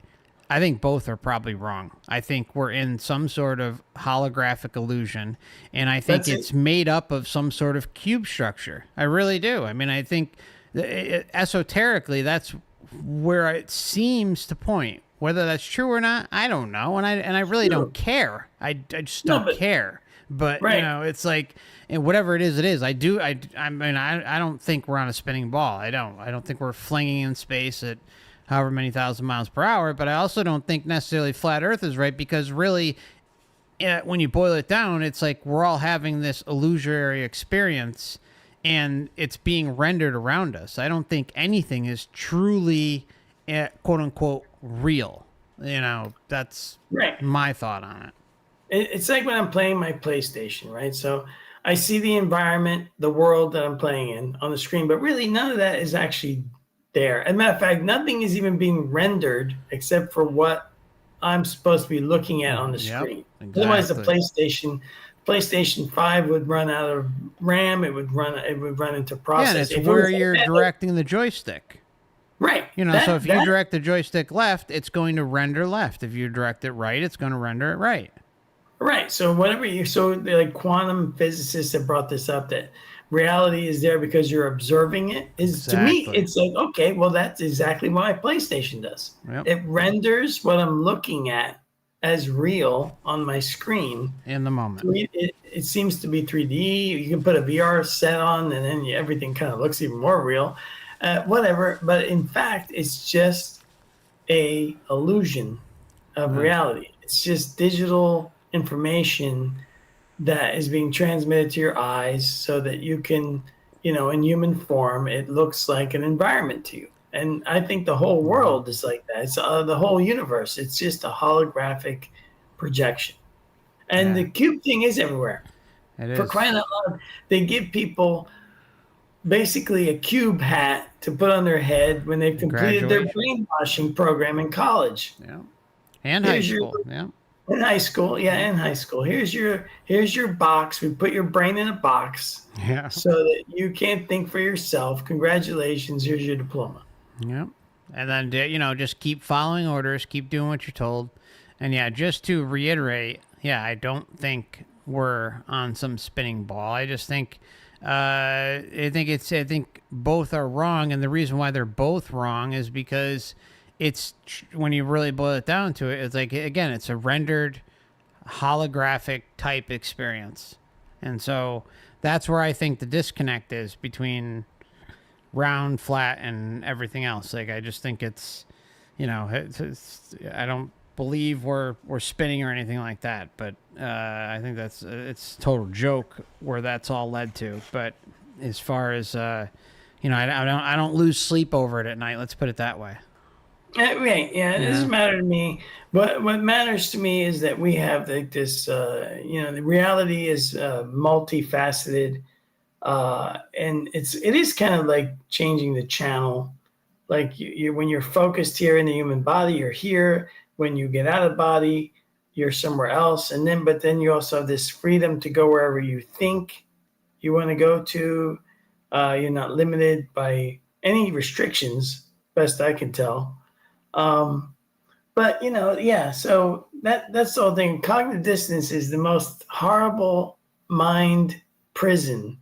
both are probably wrong. I think we're in some sort of holographic illusion, and I think it's made up of some sort of cube structure. I really do. I mean, I think esoterically, that's where it seems to point. Whether that's true or not, I don't know, and I really don't care. I just don't care. But Right. it's like, and whatever it is, it is. I do. I mean, I don't think we're on a spinning ball. I don't think we're flinging in space at however many thousand miles per hour. But I also don't think necessarily flat Earth is right, because really, when you boil it down, it's like we're all having this illusory experience, and it's being rendered around us. I don't think anything is truly, quote unquote, real. That's Right. my thought on it. It's like when I'm playing my PlayStation, right? So I see the environment, the world that I'm playing in on the screen, but really none of that is actually there. As a matter of fact, nothing is even being rendered except for what I'm supposed to be looking at on the screen. Exactly. Otherwise, the PlayStation 5 would run out of RAM. It would run into process. Yeah, and it's If it where was like you're that, directing the joystick. right? So if you direct the joystick left, it's going to render left. If you direct it right, it's going to render it right. Right. So like quantum physicists have brought this up, that reality is there because you're observing it. To me, Exactly. it's like, okay, well, that's exactly what my PlayStation does. Yep. It renders what I'm looking at as real on my screen In the moment. It seems to be 3D. You can put a VR set on, and then everything kind of looks even more real. Whatever. But in fact, it's just a illusion of reality. It's just digital information that is being transmitted to your eyes so that you can, in human form, it looks like an environment to you. And I think the whole world is like that. It's the whole universe. It's just a holographic projection. And the cube thing is everywhere. It For is. crying out loud, they give people basically a cube hat to put on their head when they've completed their brainwashing program in college. Yeah. And high school. Yeah. In high school, in high school. Here's your box. We put your brain in a box, Yeah. so that you can't think for yourself. Congratulations, here's your diploma. Yeah. And then just keep following orders, keep doing what you're told. And just to reiterate, I don't think we're on some spinning ball. I just think I think both are wrong, and the reason why they're both wrong is because it's, when you really boil it down to it, it's like, again, it's a rendered holographic type experience. And so that's where I think the disconnect is between round, flat, and everything else. Like, I just think it's, I don't believe we're spinning or anything like that, but I think it's a total joke where that's all led to. But as far as I don't lose sleep over it at night. Let's put it that way. Right, it doesn't matter to me. But what matters to me is that we have this. The reality is multifaceted, and it is kind of like changing the channel. Like when you're focused here in the human body, you're here. When you get out of the body, you're somewhere else. But then you also have this freedom to go wherever you think you want to go to. You're not limited by any restrictions, best I can tell. But so that's the whole thing. Cognitive dissonance is the most horrible mind prison.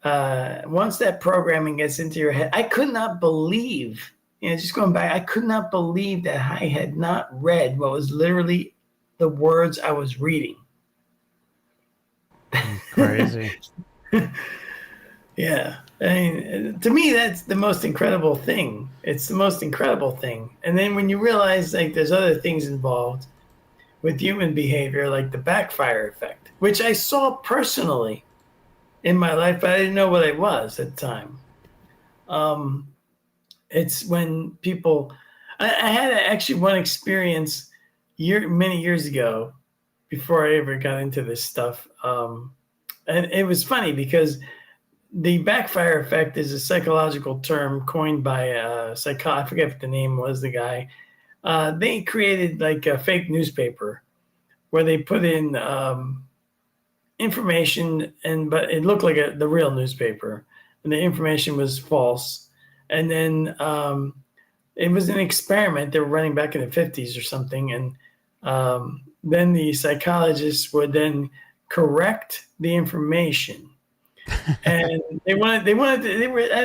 Once that programming gets into your head, I could not believe, just going back, I could not believe that I had not read what was literally the words I was reading. Crazy. Yeah. I mean, to me, that's the most incredible thing. It's the most incredible thing. And then when you realize like there's other things involved with human behavior, like the backfire effect, which I saw personally in my life, but I didn't know what it was at the time. It's when people, I had actually one experience many years ago before I ever got into this stuff. And it was funny because the backfire effect is a psychological term coined by I forget what the name was, the guy. They created like a fake newspaper where they put in information, but it looked like the real newspaper, and the information was false. And then it was an experiment they were running back in the 50s or something, and then the psychologists would then correct the information. And I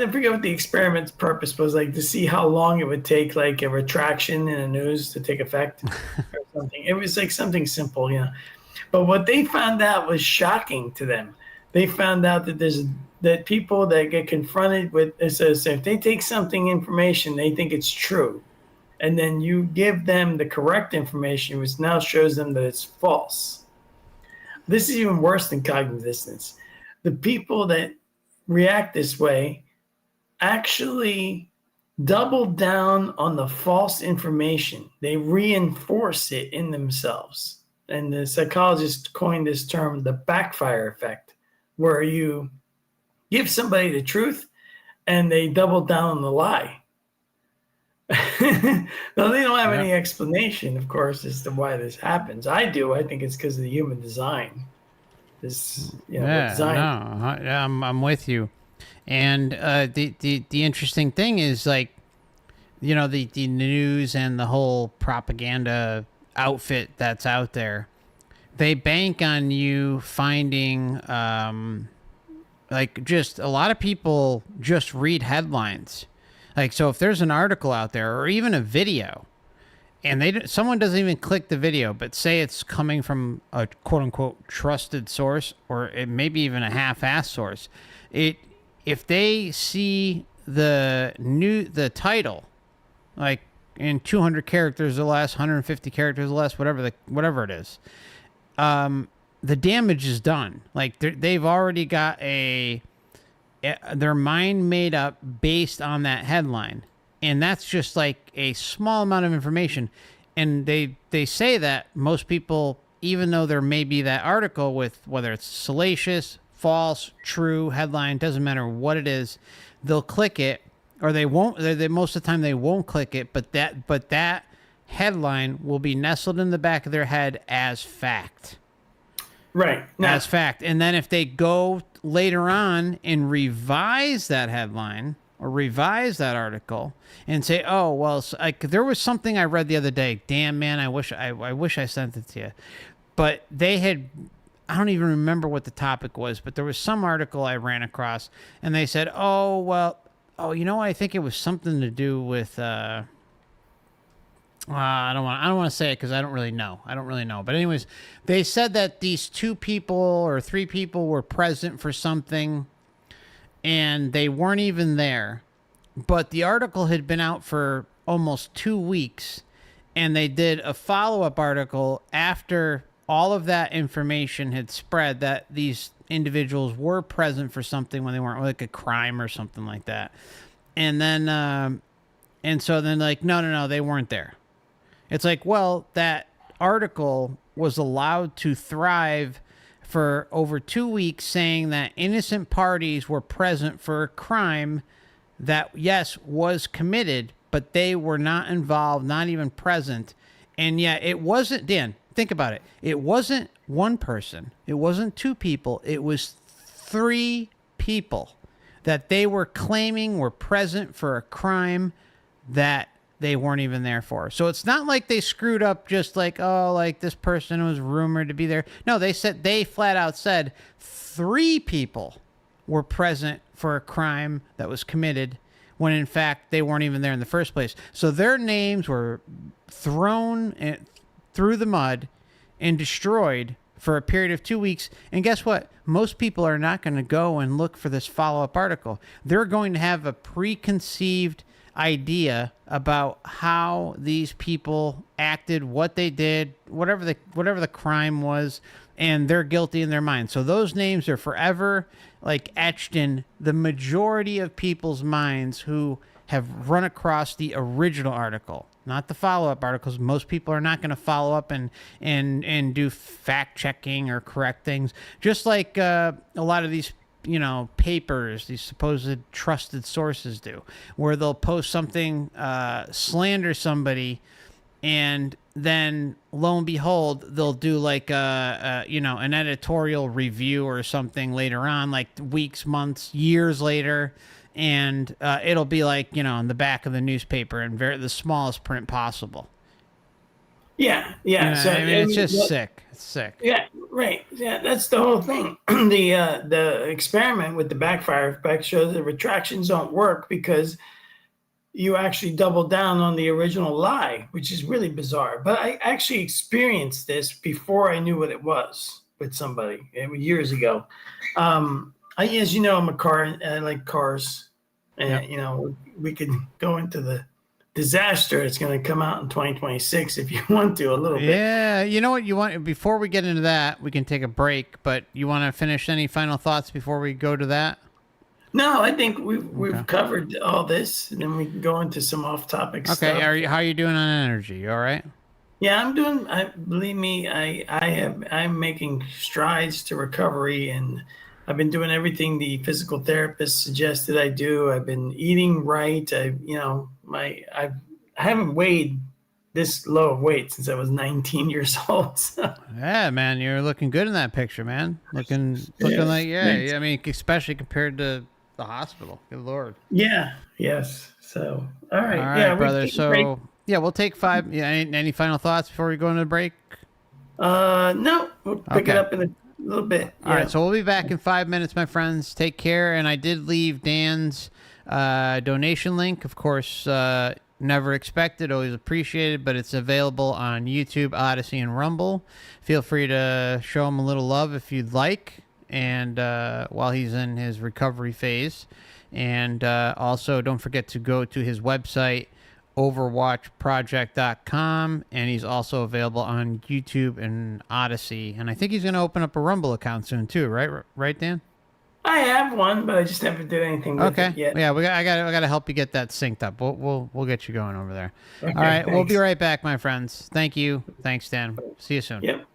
forget what the experiment's purpose was, like to see how long it would take like a retraction in the news to take effect or something. It was like something simple, But what they found out was shocking to them. They found out that people that get confronted with this, if they take something information, they think it's true. And then you give them the correct information, which now shows them that it's false. This is even worse than cognitive dissonance. The people that react this way actually double down on the false information. They reinforce it in themselves. And the psychologists coined this term, the backfire effect, where you give somebody the truth and they double down on the lie. Now, they don't have any explanation, of course, as to why this happens. I do. I think it's because of the human design. I'm with you. And the interesting thing is, like, the news and the whole propaganda outfit that's out there, they bank on you finding like, just a lot of people just read headlines. Like, so if there's an article out there or even a video, and someone doesn't even click the video, but say it's coming from a quote unquote trusted source, or it maybe even a half-assed source, if they see the title, like in 200 characters or less, 150 characters or less, whatever it is, the damage is done. Like, they've already got their mind made up based on that headline. And that's just like a small amount of information. And they say that most people, even though there may be that article with whether it's salacious, false, true, headline, doesn't matter what it is, they'll click it, or they won't. Most of the time they won't click it, but that headline will be nestled in the back of their head as fact. Right. As fact. And then if they go later on and revise that headline or revise that article and say, oh, well, there was something I read the other day. Damn, man, I wish I sent it to you. But I don't even remember what the topic was, but there was some article I ran across, and they said, I think it was something to do with, I don't want to say it because I don't really know. But anyways, they said that these 2 people or 3 people were present for something, and they weren't even there. But the article had been out for almost 2 weeks, and they did a follow-up article after all of that information had spread that these individuals were present for something when they weren't, like a crime or something like that. And then, and so then, like, no, they weren't there. It's like, well, that article was allowed to thrive for over 2 weeks, saying that innocent parties were present for a crime that, yes, was committed, but they were not involved, not even present. And yet it wasn't, Dan, think about it. It wasn't one person. It wasn't 2 people. It was 3 people that they were claiming were present for a crime that they weren't even there for. So it's not like they screwed up just like, oh, like this person was rumored to be there. No, they flat out said 3 people were present for a crime that was committed when in fact they weren't even there in the first place. So their names were thrown through the mud and destroyed for a period of 2 weeks. And guess what? Most people are not going to go and look for this follow-up article. They're going to have a preconceived idea about how these people acted, what they did, whatever the crime was, and they're guilty in their mind. So those names are forever like etched in the majority of people's minds who have run across the original article, not the follow-up articles. Most people are not going to follow up and do fact checking or correct things, just like a lot of these papers, these supposed trusted sources do, where they'll post something, slander somebody, and then lo and behold, they'll do like an editorial review or something later on, like weeks, months, years later, and it'll be like in the back of the newspaper in the smallest print possible. Yeah, yeah. So I mean, it's just sick. It's sick. Yeah, right. Yeah, that's the whole thing. The experiment with the backfire effect shows that retractions don't work because you actually double down on the original lie, which is really bizarre. But I actually experienced this before I knew what it was with somebody years ago. As you know, I'm a car. I like cars, and we could go into the disaster it's going to come out in 2026 if you want to a little bit. Yeah, you know what you want before we get into that, we can take a break. But you want to finish any final thoughts before we go to that? No, I think we've covered all this, and then we can go into some off-topic stuff. Okay, how are you doing on energy? You all right? Yeah, I'm doing. Believe me, I'm making strides to recovery, and I've been doing everything the physical therapist suggested I do. I've been eating right. I haven't weighed this low of weight since I was 19 years old. So. Yeah, man, you're looking good in that picture, man. Looking like I mean, especially compared to the hospital. Good Lord. Yeah. Yes. So, all right. All right, brother. So, we'll take 5. Yeah. Any final thoughts before we go into the break? No. We'll pick it up in a little bit. All right. So we'll be back in 5 minutes, my friends. Take care. And I did leave Dan's donation link. Of course, never expected, always appreciated, but it's available on YouTube, Odyssey, and Rumble. Feel free to show him a little love if you'd like, and while he's in his recovery phase. And also, don't forget to go to his website, OverwatchProject.com, and he's also available on YouTube and Odyssey. And I think he's going to open up a Rumble account soon too, right, Dan? I have one, but I just haven't did anything with it yet. Yeah, I got to help you get that synced up. We'll get you going over there. Okay, all right, thanks. We'll be right back, my friends. Thank you. Thanks, Dan. See you soon. Yep.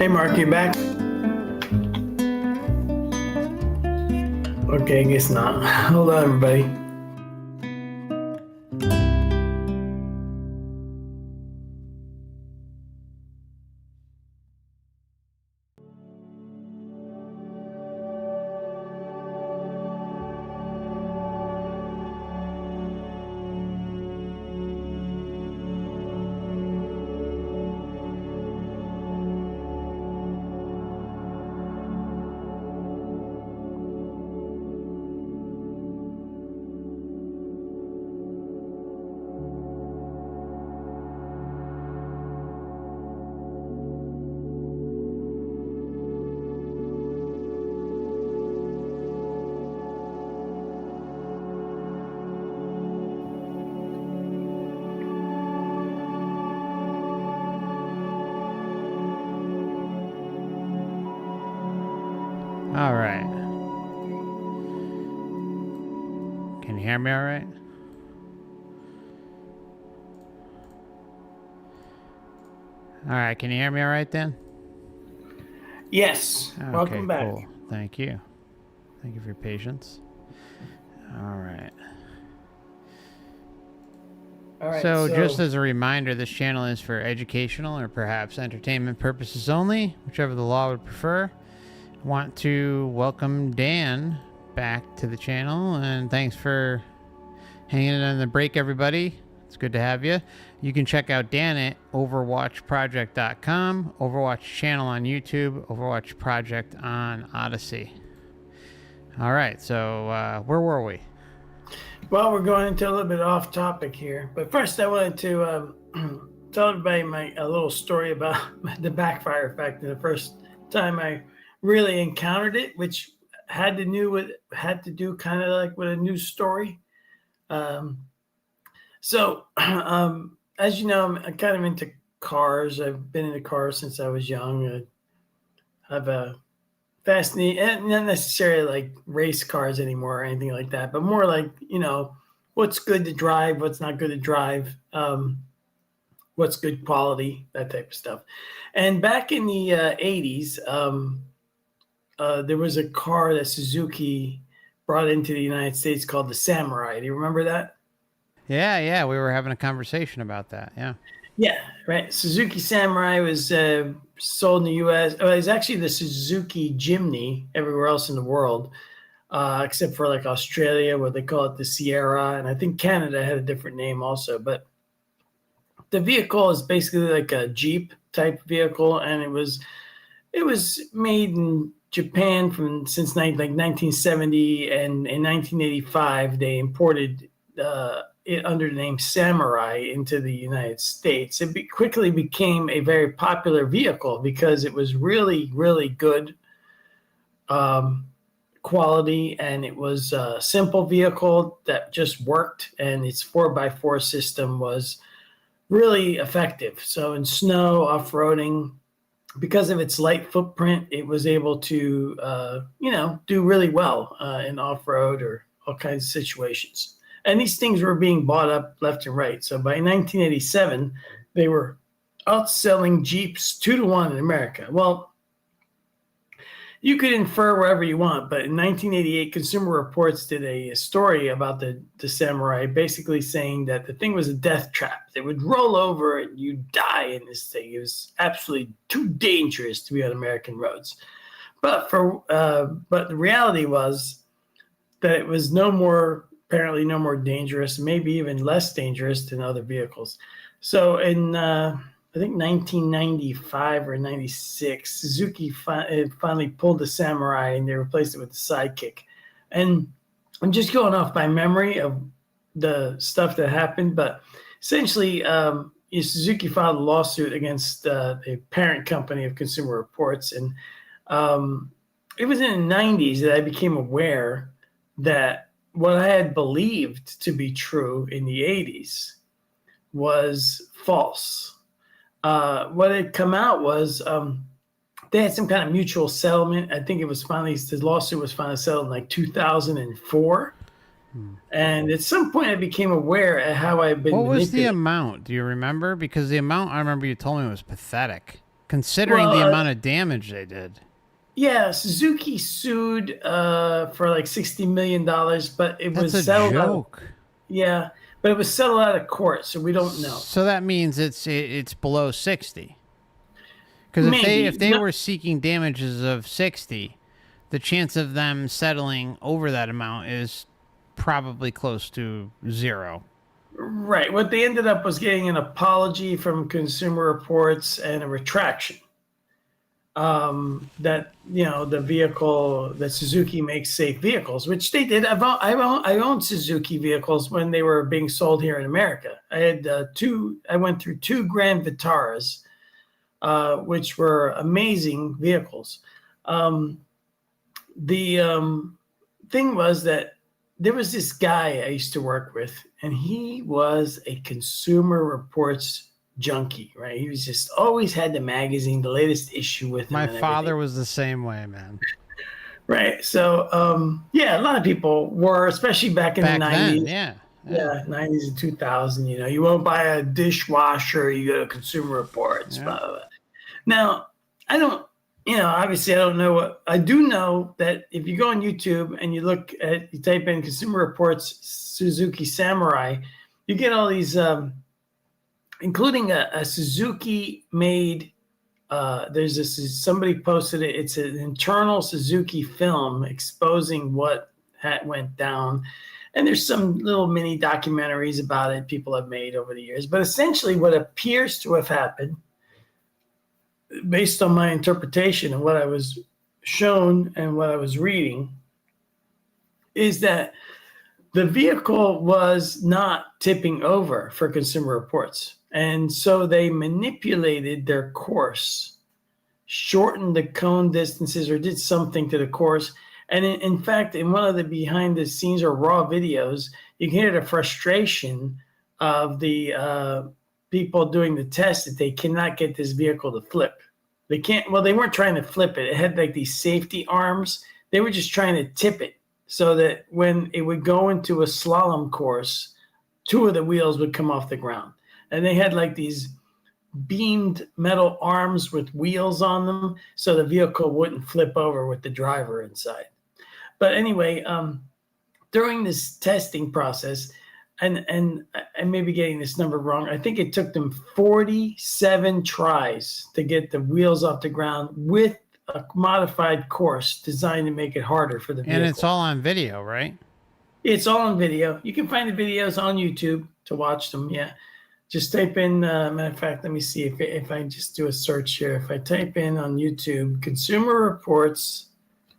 Hey, Mark, you back? Okay, I guess not. Hold on, everybody. All right. Can you hear me all right? All right. Can you hear me all right then? Yes. Okay, Welcome back. cool. Thank you. Thank you for your patience. All right. All right. So just as a reminder, this channel is for educational or perhaps entertainment purposes only, whichever the law would prefer. I want to welcome Dan back to the channel, and thanks for hanging in on the break, everybody. It's good to have you. You can check out Dan at OverwatchProject.com, Overwatch channel on YouTube, Overwatch Project on Odyssey. All right, so where were we? Well, we're going into a little bit off topic here, but first I wanted to tell everybody a little story about the backfire effect. The first time I really encountered it, which had to do kind of like with a news story. So, as you know, I'm kind of into cars. I've been into cars since I was young. I have a fascinating, not necessarily like race cars anymore or anything like that, but more like, what's good to drive, what's not good to drive, what's good quality, that type of stuff. And back in the 80s, there was a car that Suzuki brought into the United States called the Samurai. Do you remember that? Yeah, we were having a conversation about that. Yeah, right. Suzuki Samurai was sold in the U.S. Oh, it's actually the Suzuki Jimny everywhere else in the world, except for like Australia, where they call it the Sierra, and I think Canada had a different name also. But the vehicle is basically like a Jeep type vehicle, and it was made in Japan since 1970, and in 1985 they imported it under the name Samurai into the United States. It quickly became a very popular vehicle because it was really, really good quality, and it was a simple vehicle that just worked, and its 4x4 system was really effective. So in snow, off-roading, because of its light footprint, it was able to, do really well in off-road or all kinds of situations. And these things were being bought up left and right. So by 1987, they were outselling Jeeps 2-1 in America. Well, you could infer wherever you want, but in 1988, Consumer Reports did a story about the Samurai, basically saying that the thing was a death trap. They would roll over and you'd die in this thing. It was absolutely too dangerous to be on American roads. But the reality was that it was apparently no more dangerous, maybe even less dangerous than other vehicles. So in I think 1995 or 96, Suzuki finally pulled the Samurai and they replaced it with the Sidekick. And I'm just going off by memory of the stuff that happened, but essentially Suzuki filed a lawsuit against the parent company of Consumer Reports. And it was in the 90s that I became aware that what I had believed to be true in the 80s was false. What had come out was they had some kind of mutual settlement. I think the lawsuit was finally settled in like 2004. And at some point I became aware of how I've been What was the amount? Do you remember? Because the amount I remember you told me was pathetic considering the amount of damage they did. Yeah, Suzuki sued for like $60 million, but it That's was a settled out. joke. Yeah, but it was settled out of court, so we don't know. So that means it's below 60. Because Maybe. if they were seeking damages of 60, the chance of them settling over that amount is probably close to 0. Right. What they ended up was getting an apology from Consumer Reports and a retraction. That the vehicle that Suzuki makes safe vehicles, which they did. I owned Suzuki vehicles when they were being sold here in America. I had I went through 2 Grand Vitaras, which were amazing vehicles. The thing was that there was this guy I used to work with, and he was a Consumer Reports junkie, right? He was just always had the magazine, the latest issue with him. My father was the same way, man. Right. So, yeah, a lot of people were, especially back in the 90s. Then, yeah, 90s and 2000. You won't buy a dishwasher, you go to Consumer Reports. Blah, blah, blah. Now, I don't, obviously I don't know what, I do know that if you go on YouTube and you type in Consumer Reports Suzuki Samurai, you get all these, including a Suzuki made, somebody posted it. It's an internal Suzuki film exposing what went down. And there's some little mini documentaries about it people have made over the years. But essentially what appears to have happened, based on my interpretation and what I was shown and what I was reading, is that the vehicle was not tipping over for Consumer Reports. And so they manipulated their course, shortened the cone distances, or did something to the course. And in fact, in one of the behind the scenes or raw videos, you can hear the frustration of the people doing the test that they cannot get this vehicle to flip. They can't, well, they weren't trying to flip it. It had like these safety arms. They were just trying to tip it so that when it would go into a slalom course, 2 of the wheels would come off the ground. And they had like these beamed metal arms with wheels on them so the vehicle wouldn't flip over with the driver inside. But anyway, during this testing process, and I may be getting this number wrong, I think it took them 47 tries to get the wheels off the ground with a modified course designed to make it harder for the vehicle. And it's all on video, right? It's all on video. You can find the videos on YouTube to watch them, yeah. Just type in, matter of fact, let me see if I just do a search here. If I type in on YouTube, Consumer Reports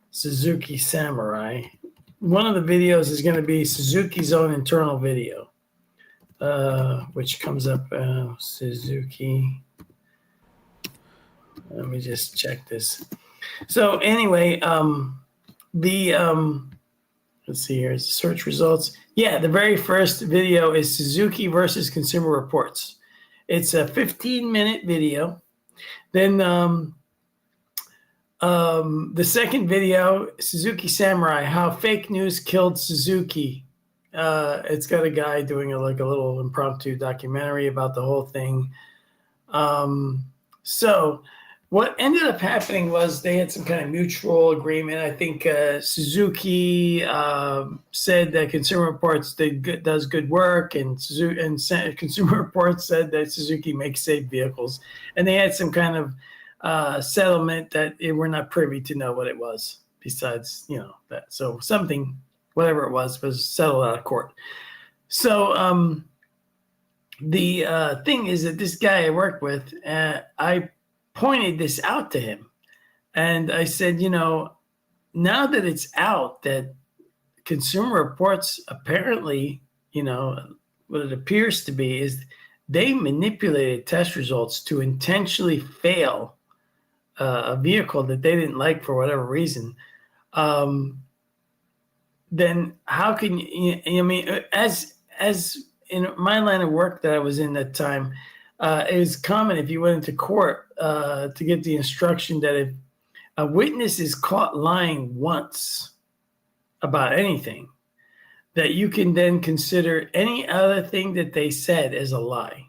Suzuki Samurai, one of the videos is going to be Suzuki's own internal video, which comes up, Suzuki. Let me just check this. So anyway, let's see here, search results. Yeah, the very first video is Suzuki versus Consumer Reports. It's a 15-minute video. Then the second video, Suzuki Samurai, How Fake News Killed Suzuki. It's got a guy doing a little impromptu documentary about the whole thing. So what ended up happening was they had some kind of mutual agreement. I think Suzuki said that Consumer Reports does good work, and Consumer Reports said that Suzuki makes safe vehicles. And they had some kind of settlement that we're not privy to know what it was besides, that. So something, whatever it was settled out of court. So the thing is that this guy I worked with, I pointed this out to him. And I said, now that it's out that Consumer Reports apparently, what it appears to be is they manipulated test results to intentionally fail a vehicle that they didn't like for whatever reason. Then how can as in my line of work that I was in that time, it was common if you went into court to get the instruction that if a witness is caught lying once about anything, that you can then consider any other thing that they said as a lie.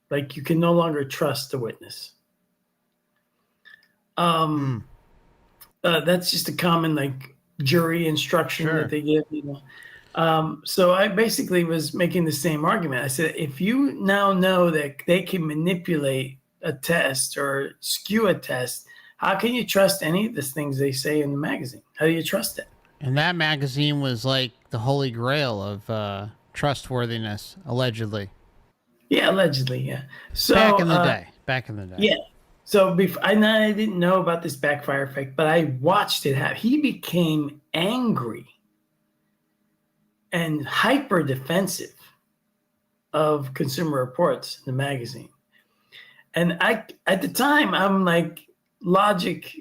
Like you can no longer trust the witness. Mm, That's just a common like jury instruction that sure. they give, you know. So I basically was making the same argument. I said, if you now know that they can manipulate a test or skew a test, how can you trust any of the things they say in the magazine? How do you trust it? And that magazine was like the holy grail of trustworthiness, allegedly. Yeah, allegedly, yeah. Back So in the day. Back in the day. yeah. So before, I didn't know about this backfire effect, but I watched it happen. He became angry and hyper defensive of Consumer Reports, the magazine. And I, at the time, I'm like, logic.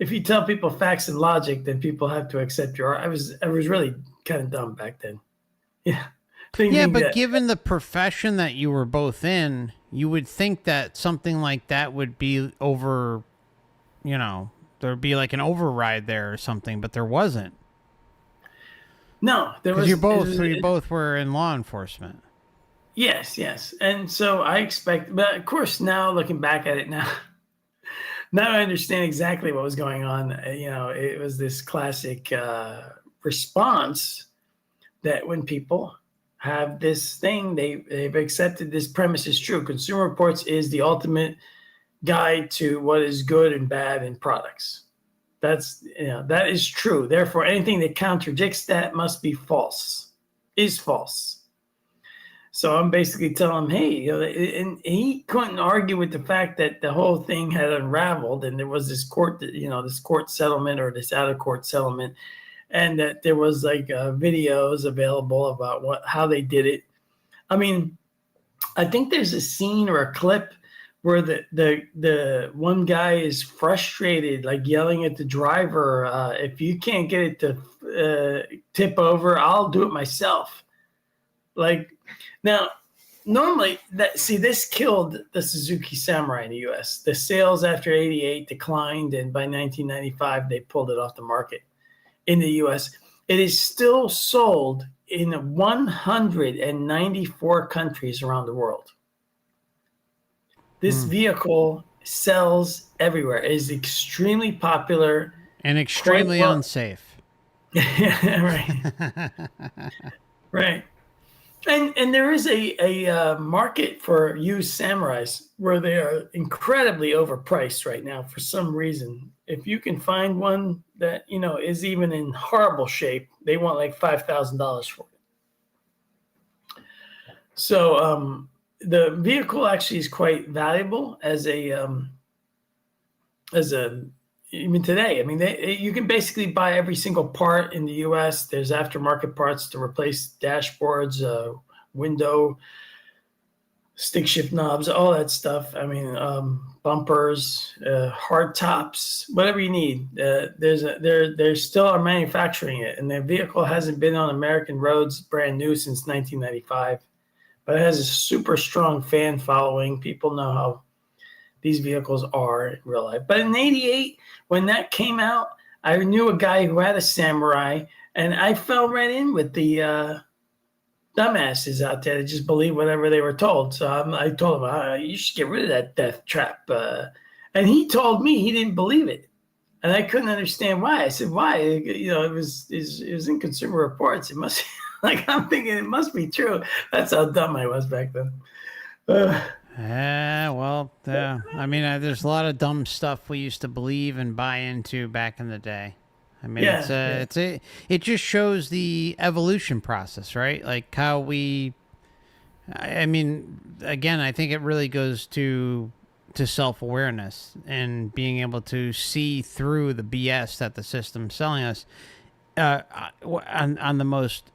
If you tell people facts and logic, then people have to accept your. I was really kind of dumb back then. Yeah, Yeah, thinking but that. given the profession that you were both in, you would think that something like that would be over, there'd be like an override there or something, but there wasn't. No, there Because was. you both were in law enforcement. Yes, yes, and so I expect, but of course, now looking back at it now, now I understand exactly what was going on. You know, it was this classic response that when people have this thing, they've accepted this premise is true. Consumer Reports is the ultimate guide to what is good and bad in products. That's, you know, that is true. Therefore, anything that contradicts that must be false, is false. So I'm basically telling him, hey, you know, and he couldn't argue with the fact that the whole thing had unraveled, and there was this court, you know, this court settlement or this out of court settlement, and that there was like videos available about how they did it. I mean, I think there's a scene or a clip where the one guy is frustrated, like yelling at the driver, "If you can't get it to tip over, I'll do it myself." Like now, normally that see this killed the Suzuki Samurai in the U.S. The sales after '88 declined, and by 1995 they pulled it off the market in the US. It is still sold in 194 countries around the world. This Hmm. vehicle sells everywhere. It is extremely popular, And quite extremely well. unsafe. Right, right. And there is a market for used samurais where they are incredibly overpriced right now for some reason. If you can find one that you know is even in horrible shape, they want like $5,000 for it. So the vehicle actually is quite valuable as a even today. I mean, you can basically buy every single part in the U.S. There's aftermarket parts to replace dashboards, window stick shift knobs, all that stuff. I mean, bumpers, hard tops, whatever you need. There still are manufacturing it, and the vehicle hasn't been on American roads brand new since 1995. But it has a super strong fan following. People know how these vehicles are in real life. But in '88, when that came out, I knew a guy who had a Samurai, and I fell right in with the dumbasses out there that just believe whatever they were told. So I told him, you should get rid of that death trap. And he told me he didn't believe it. And I couldn't understand why. I said, why? You know, it was in Consumer Reports. It must, like, I'm thinking it must be true. That's how dumb I was back then. Yeah, well, I mean, there's a lot of dumb stuff we used to believe and buy into back in the day. I mean, Yeah, yeah. it just shows the evolution process, right? Like how I mean, again, I think it really goes to self-awareness and being able to see through the BS that the system's selling us on the most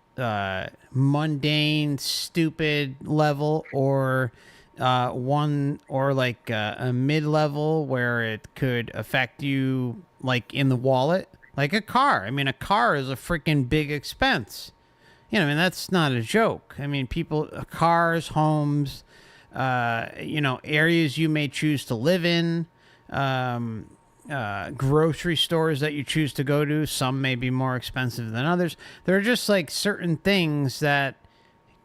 mundane, stupid level, or one or like a mid level where it could affect you, like in the wallet, like a car. I mean, a car is a freaking big expense. I mean, that's not a joke. I mean, people, cars, homes, areas you may choose to live in, grocery stores that you choose to go to. Some may be more expensive than others. There are just like certain things that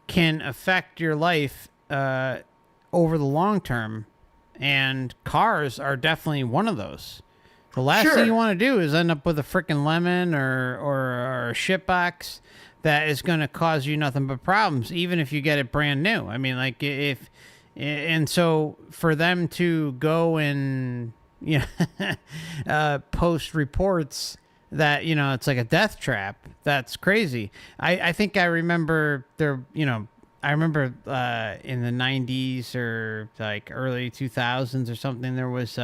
can affect your life over the long term. and cars are definitely one of those. The last Sure. thing you want to do is end up with a freaking lemon or a shit box that is going to cause you nothing but problems, even if you get it brand new. I mean, like and so for them to go and post reports that it's like a death trap, that's crazy. I think I remember I remember in the 90s or like early 2000s or something, there was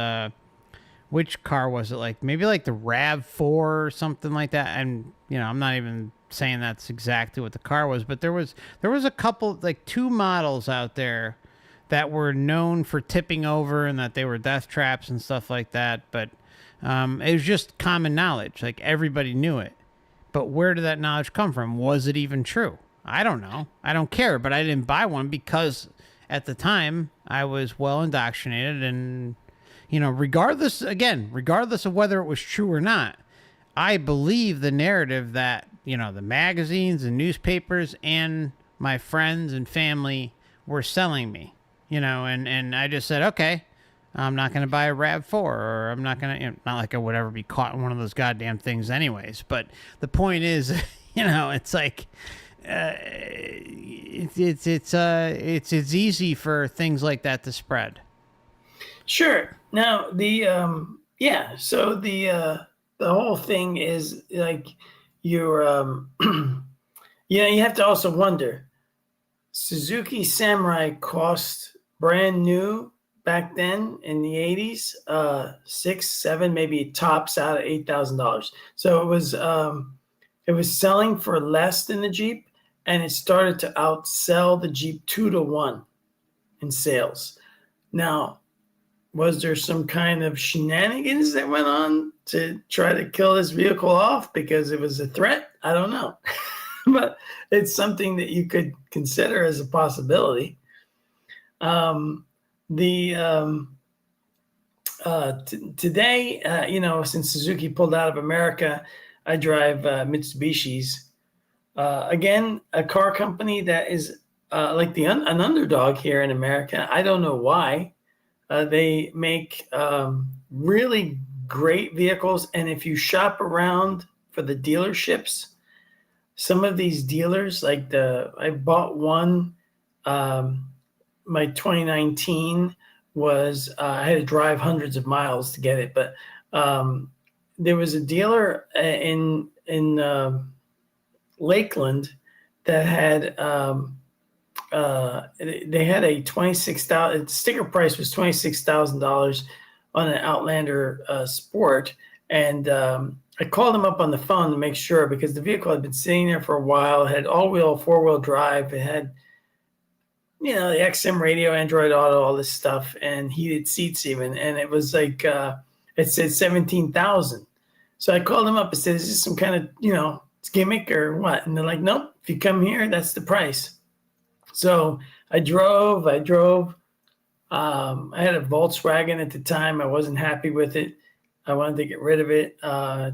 which car was it? Like maybe like the RAV4 or something like that. And I'm not even saying that's exactly what the car was, but there was a couple, like two models out there that were known for tipping over and that they were death traps and stuff like that. But it was just common knowledge. Like everybody knew it. But where did that knowledge come from? Was it even true? I don't know. I don't care. But I didn't buy one because at the time I was well indoctrinated, and regardless of whether it was true or not, I believe the narrative that the magazines and newspapers and my friends and family were selling me. And I just said, okay, I'm not going to buy a RAV4, or I'm not going to, not like I would ever be caught in one of those goddamn things anyways. But the point is, it's like, it's easy for things like that to spread. Sure. Now so the whole thing is like you're you have to also wonder, Suzuki Samurai cost brand new back then in the 80s, 6, 7, maybe tops out at $8,000. So it was selling for less than the Jeep, and it started to outsell the Jeep 2-to-1 in sales. Now, was there some kind of shenanigans that went on to try to kill this vehicle off because it was a threat? I don't know. But it's something that you could consider as a possibility. Today, since Suzuki pulled out of America, I drive Mitsubishis. Again, a car company that is like an underdog here in America. I don't know why. They make really great vehicles. And if you shop around for the dealerships, some of these dealers, like I bought one, my 2019 was, I had to drive hundreds of miles to get it. But there was a dealer in Lakeland that had, they had a $26,000 sticker price was $26,000 on an Outlander Sport, and I called him up on the phone to make sure, because the vehicle had been sitting there for a while. It had all-wheel, four-wheel drive. It had, the XM radio, Android Auto, all this stuff, and heated seats even. And it was like it said 17,000. So I called him up and said, "Is this some kind of gimmick or what?" And they're like, "Nope. If you come here, that's the price." So I drove. I had a Volkswagen at the time. I wasn't happy with it. I wanted to get rid of it.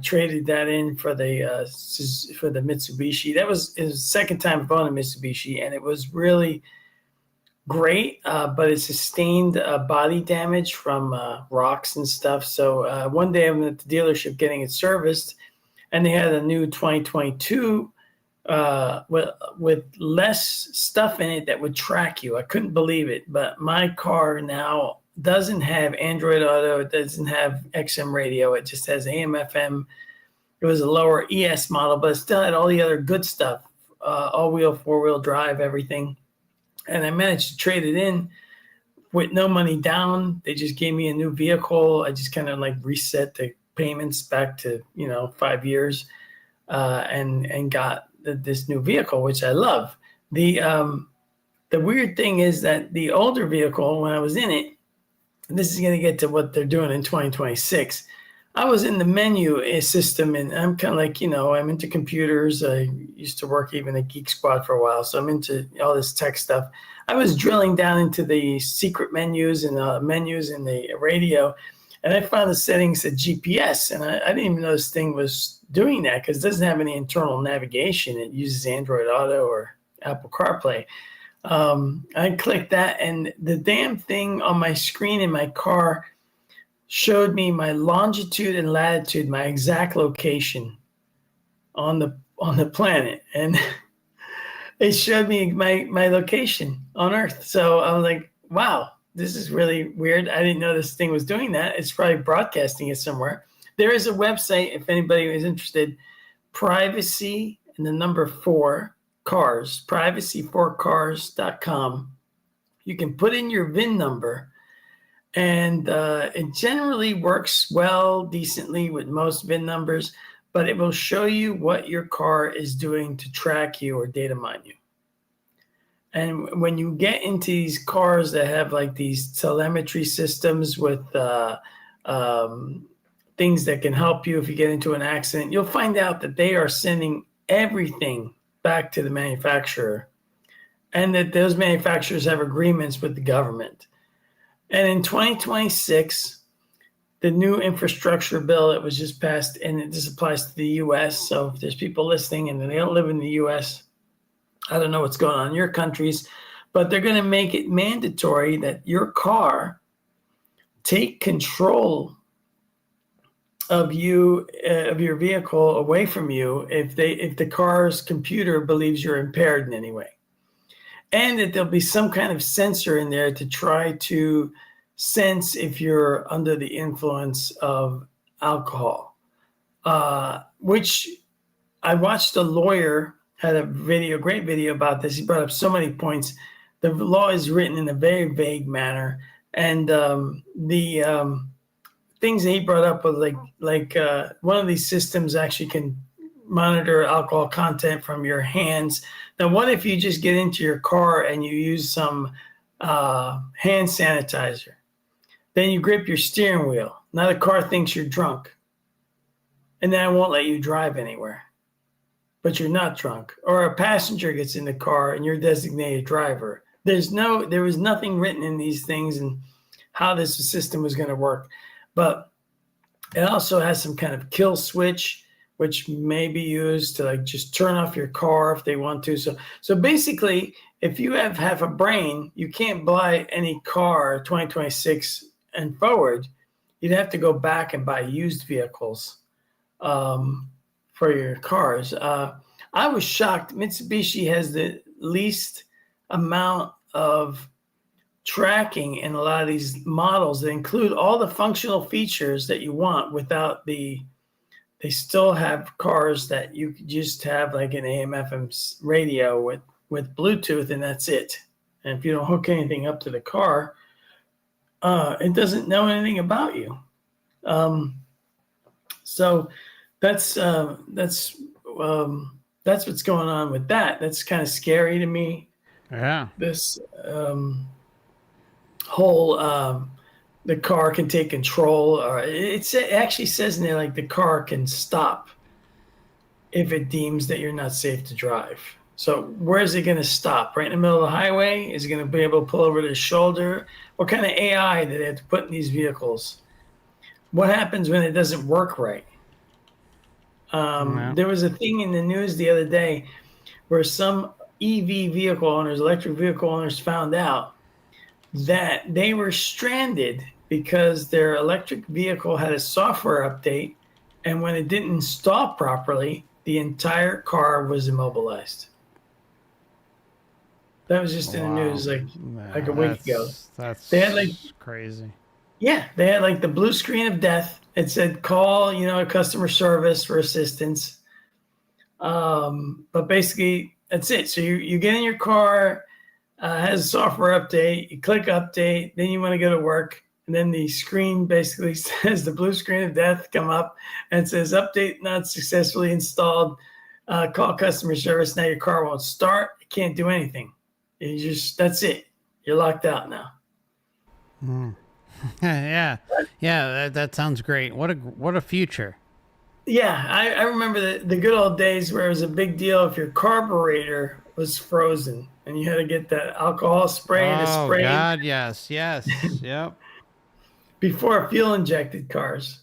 Traded that in for the Mitsubishi. That was his second time I've owned a Mitsubishi, and it was really great, but it sustained body damage from rocks and stuff. So one day I'm at the dealership getting it serviced, and they had a new 2022 with less stuff in it that would track you. I couldn't believe it, but my car now doesn't have Android Auto. It doesn't have XM radio. It just has AM, FM. It was a lower ES model, but it still had all the other good stuff, all-wheel, four-wheel drive, everything. And I managed to trade it in with no money down. They just gave me a new vehicle. I just kind of like reset the payments back to 5 years, and got this new vehicle, which I love. The weird thing is that the older vehicle, when I was in it, and this is going to get to what they're doing in 2026, I was in the menu system, and I'm kind of like, I'm into computers. I used to work even at Geek Squad for a while, so I'm into all this tech stuff. I was drilling down into the secret menus and menus in the radio, and I found the settings at GPS, and I didn't even know this thing was doing that, because it doesn't have any internal navigation. It uses Android Auto or Apple CarPlay. I clicked that, and the damn thing on my screen in my car showed me my longitude and latitude, my exact location on the planet, and it showed me my location on Earth. So I was like, wow, this is really weird. I didn't know this thing was doing that. It's probably broadcasting it somewhere. There is a website, if anybody is interested, privacy and the number 4 cars, privacy4cars.com. You can put in your VIN number, and it generally works well, decently with most VIN numbers, but it will show you what your car is doing to track you or data mine you. And when you get into these cars that have like these telemetry systems with things that can help you if you get into an accident, you'll find out that they are sending everything back to the manufacturer, and that those manufacturers have agreements with the government. And in 2026, the new infrastructure bill that was just passed, and this applies to the U.S., so if there's people listening and they don't live in the U.S., I don't know what's going on in your countries, but they're going to make it mandatory that your car take control of you, of your vehicle away from you if the car's computer believes you're impaired in any way. And that there'll be some kind of sensor in there to try to sense if you're under the influence of alcohol, which I watched a lawyer had a great video about this. He brought up so many points. The law is written in a very vague manner, and the things that he brought up was like one of these systems actually can monitor alcohol content from your hands. Now, what if you just get into your car and you use some hand sanitizer? Then you grip your steering wheel. Now the car thinks you're drunk, and then it won't let you drive anywhere. But you're not drunk. Or a passenger gets in the car and you're designated driver. There was nothing written in these things and how this system was going to work. But it also has some kind of kill switch, which may be used to like just turn off your car if they want to. So basically, if you have half a brain, you can't buy any car 2026 and forward. You'd have to go back and buy used vehicles for your cars. I was shocked. Mitsubishi has the least amount of tracking in a lot of these models that include all the functional features that you want without they still have cars that you could just have like an AM FM radio with Bluetooth, and that's it. And if you don't hook anything up to the car, it doesn't know anything about you. So that's what's going on with that. That's kind of scary to me. Yeah. This whole the car can take control, or it actually says in there like the car can stop if it deems that you're not safe to drive. So where is it going to stop? Right in the middle of the highway? Is it going to be able to pull over the shoulder? What kind of AI do they have to put in these vehicles? What happens when it doesn't work right? There was a thing in the news the other day where some EV vehicle owners, electric vehicle owners, found out that they were stranded because their electric vehicle had a software update, and when it didn't install properly, the entire car was immobilized. That was just in the news like a week ago. That's they had crazy. Yeah, they had like the blue screen of death. It said call, customer service for assistance. But basically that's it. So you get in your car, has a software update, you click update, then you want to go to work, and then the screen basically says the blue screen of death come up and says update not successfully installed. Call customer service. Now your car won't start. It can't do anything. That's it. You're locked out now. Yeah. That sounds great. What a future. Yeah, I remember the good old days where it was a big deal if your carburetor was frozen and you had to get that alcohol spray to spray. Oh God, yes, yep. Before fuel injected cars.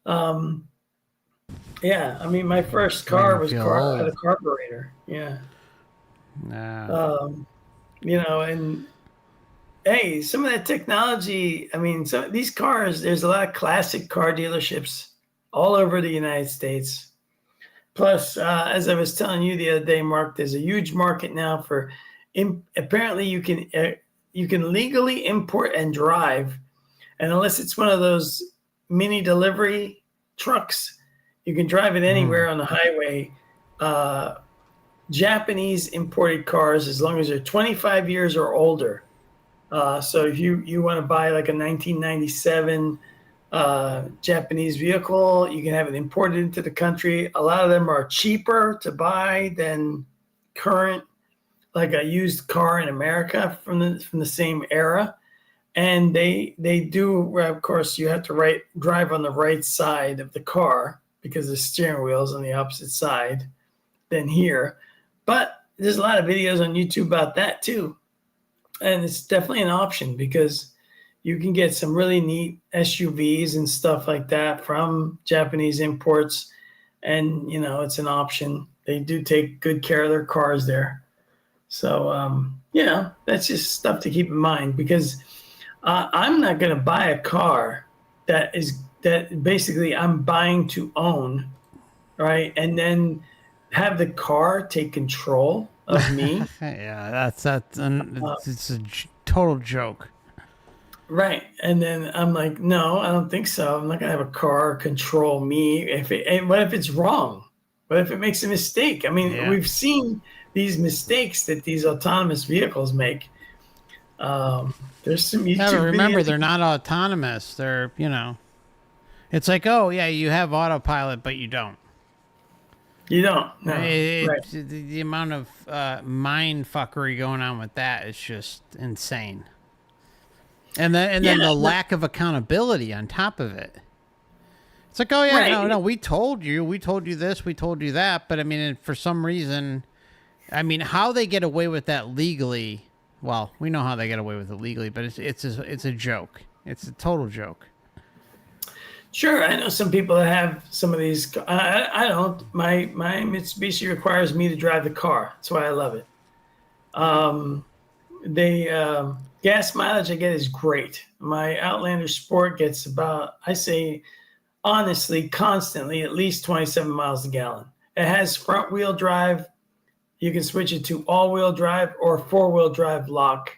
Yeah, I mean my first car had a carburetor. Yeah. And hey, some of that technology, I mean, some these cars, there's a lot of classic car dealerships all over the United States. Plus, as I was telling you the other day, Mark, there's a huge market now for. Apparently, you can legally import and drive, and unless it's one of those mini delivery trucks, you can drive it Mm. anywhere on the highway. Uh, Japanese imported cars, as long as they're 25 years or older. So if you want to buy like a 1997 Japanese vehicle, you can have it imported into the country. A lot of them are cheaper to buy than current, like a used car in America from the same era. And they do, of course, you have to drive on the right side of the car because the steering wheel's on the opposite side than here. But there's a lot of videos on YouTube about that too. And it's definitely an option because you can get some really neat SUVs and stuff like that from Japanese imports. And, it's an option. They do take good care of their cars there. So, that's just stuff to keep in mind because I'm not going to buy a car that basically I'm buying to own, right? And then have the car take control of me. Yeah, that's Uh, it's a total joke. Right. And then I'm like, no, I don't think so. I'm not going to have a car control me. And what if it's wrong? What if it makes a mistake? I mean, Yeah. we've seen these mistakes that these autonomous vehicles make. There's some Yeah, but YouTube remember, videos. they're not autonomous. They're. It's like, oh yeah, you have autopilot, but you don't. You don't. No. Right. The amount of mind fuckery going on with that is just insane. Yeah. And then the lack of accountability on top of it. It's like, oh yeah, Right. no, we told you this, we told you that, but I mean, for some reason, I mean, how they get away with that legally? Well, we know how they get away with it legally, but it's a joke. It's a total joke. Sure. I know some people that have some of these. I don't. My Mitsubishi requires me to drive the car. That's why I love it. Um, They gas mileage I get is great. My Outlander Sport gets about, I say honestly, constantly at least 27 miles a gallon. It has front wheel drive. You can switch it to all wheel drive or 4-wheel drive lock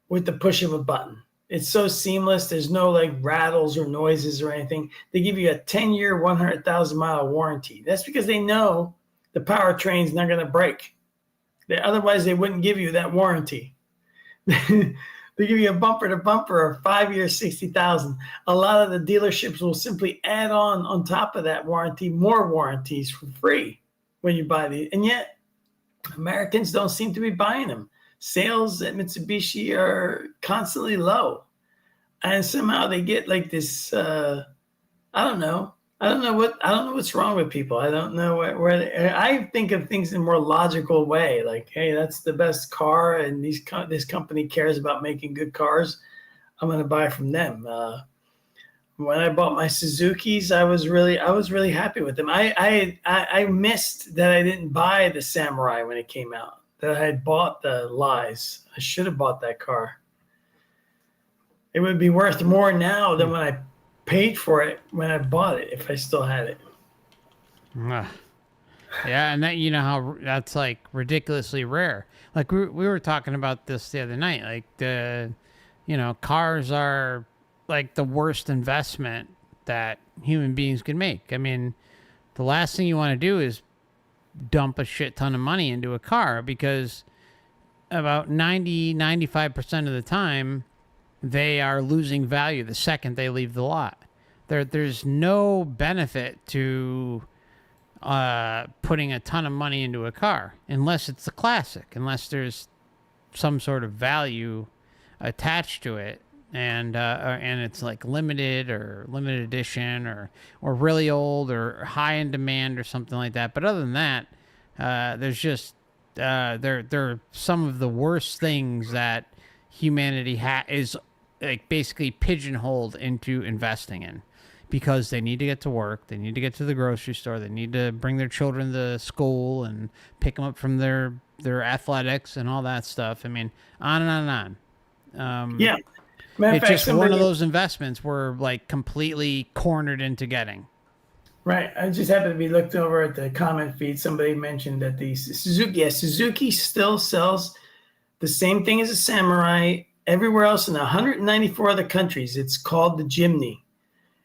with the push of a button. It's so seamless. There's no like rattles or noises or anything. They give you a 10-year, 100,000-mile warranty. That's because they know the powertrain's not going to break. Otherwise, they wouldn't give you that warranty. They give you a bumper to bumper or 5 years, 60,000. A lot of the dealerships will simply add on top of that warranty more warranties for free when you buy these. And yet, Americans don't seem to be buying them. Sales at Mitsubishi are constantly low, and somehow they get like this. I don't know. I don't know what's wrong with people. I don't know I think of things in a more logical way. Like, hey, that's the best car, and this company cares about making good cars. I'm going to buy from them. When I bought my Suzuki's, I was really happy with them. I missed that I didn't buy the Samurai when it came out. That I had bought the Lies. I should have bought that car. It would be worth more now than when I paid for it when I bought it if I still had it. Ugh. Yeah, and that how that's like ridiculously rare. Like we were talking about this the other night. Like cars are like the worst investment that human beings can make. I mean, the last thing you want to do is dump a shit ton of money into a car because about 95% of the time they are losing value the second they leave the lot. There's no benefit to putting a ton of money into a car unless it's a classic, unless there's some sort of value attached to it, and it's like limited or limited edition or really old or high in demand or something like that. But other than that, there's just they're some of the worst things that humanity is like basically pigeonholed into investing in because they need to get to work, they need to get to the grocery store, they need to bring their children to school and pick them up from their their athletics and all that stuff. I mean, on and on and on. Yeah. Matter of It's fact, just one of those investments we're like completely cornered into getting. right. I just happened to be looked over at the comment feed. Somebody mentioned that the Suzuki, Suzuki still sells the same thing as a Samurai everywhere else in 194 other countries. It's called the Jimny.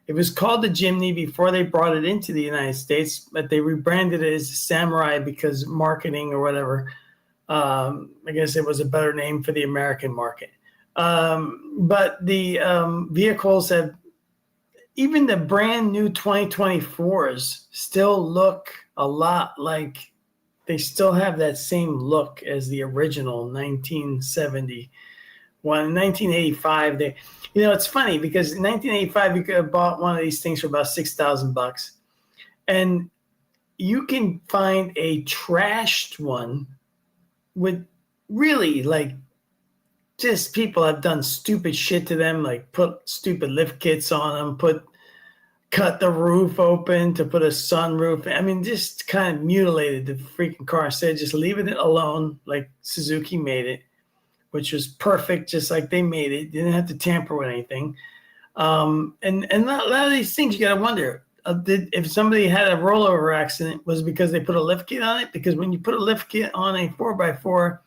It was called the Jimny before they brought it into the United States, but they rebranded it as Samurai because marketing or whatever. I guess it was a better name for the American market. But the vehicles have, even the brand new 2024s still look a lot like, they still have that same look as the original 1970. Well, in 1985, it's funny because in 1985 you could have bought one of these things for about $6,000, and you can find a trashed one with really like just people have done stupid shit to them, like put stupid lift kits on them, cut the roof open to put a sunroof. I mean, just kind of mutilated the freaking car. Instead, just leaving it alone, like Suzuki made it, which was perfect, just like they made it. Didn't have to tamper with anything. And a lot of these things, you got to wonder, if somebody had a rollover accident, was it because they put a lift kit on it? Because when you put a lift kit on a 4x4,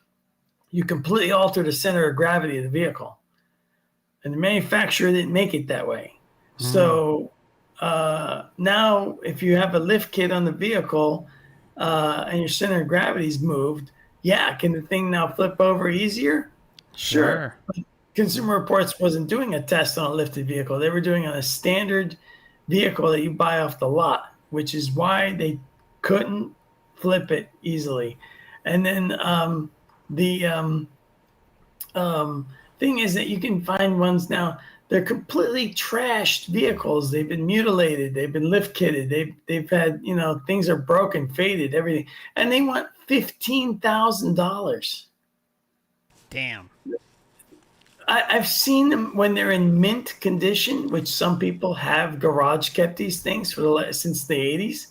you completely alter the center of gravity of the vehicle. And the manufacturer didn't make it that way. So now if you have a lift kit on the vehicle and your center of gravity's moved, can the thing now flip over easier? Sure. Consumer Reports wasn't doing a test on a lifted vehicle. They were doing it on a standard vehicle that you buy off the lot, which is why they couldn't flip it easily. And then the thing is that you can find ones now, they're completely trashed vehicles. They've been mutilated. They've been lift kitted. They've had, things are broken, faded, everything. And they want $15,000. Damn. I've seen them when they're in mint condition, which some people have garage kept these things since the 80s.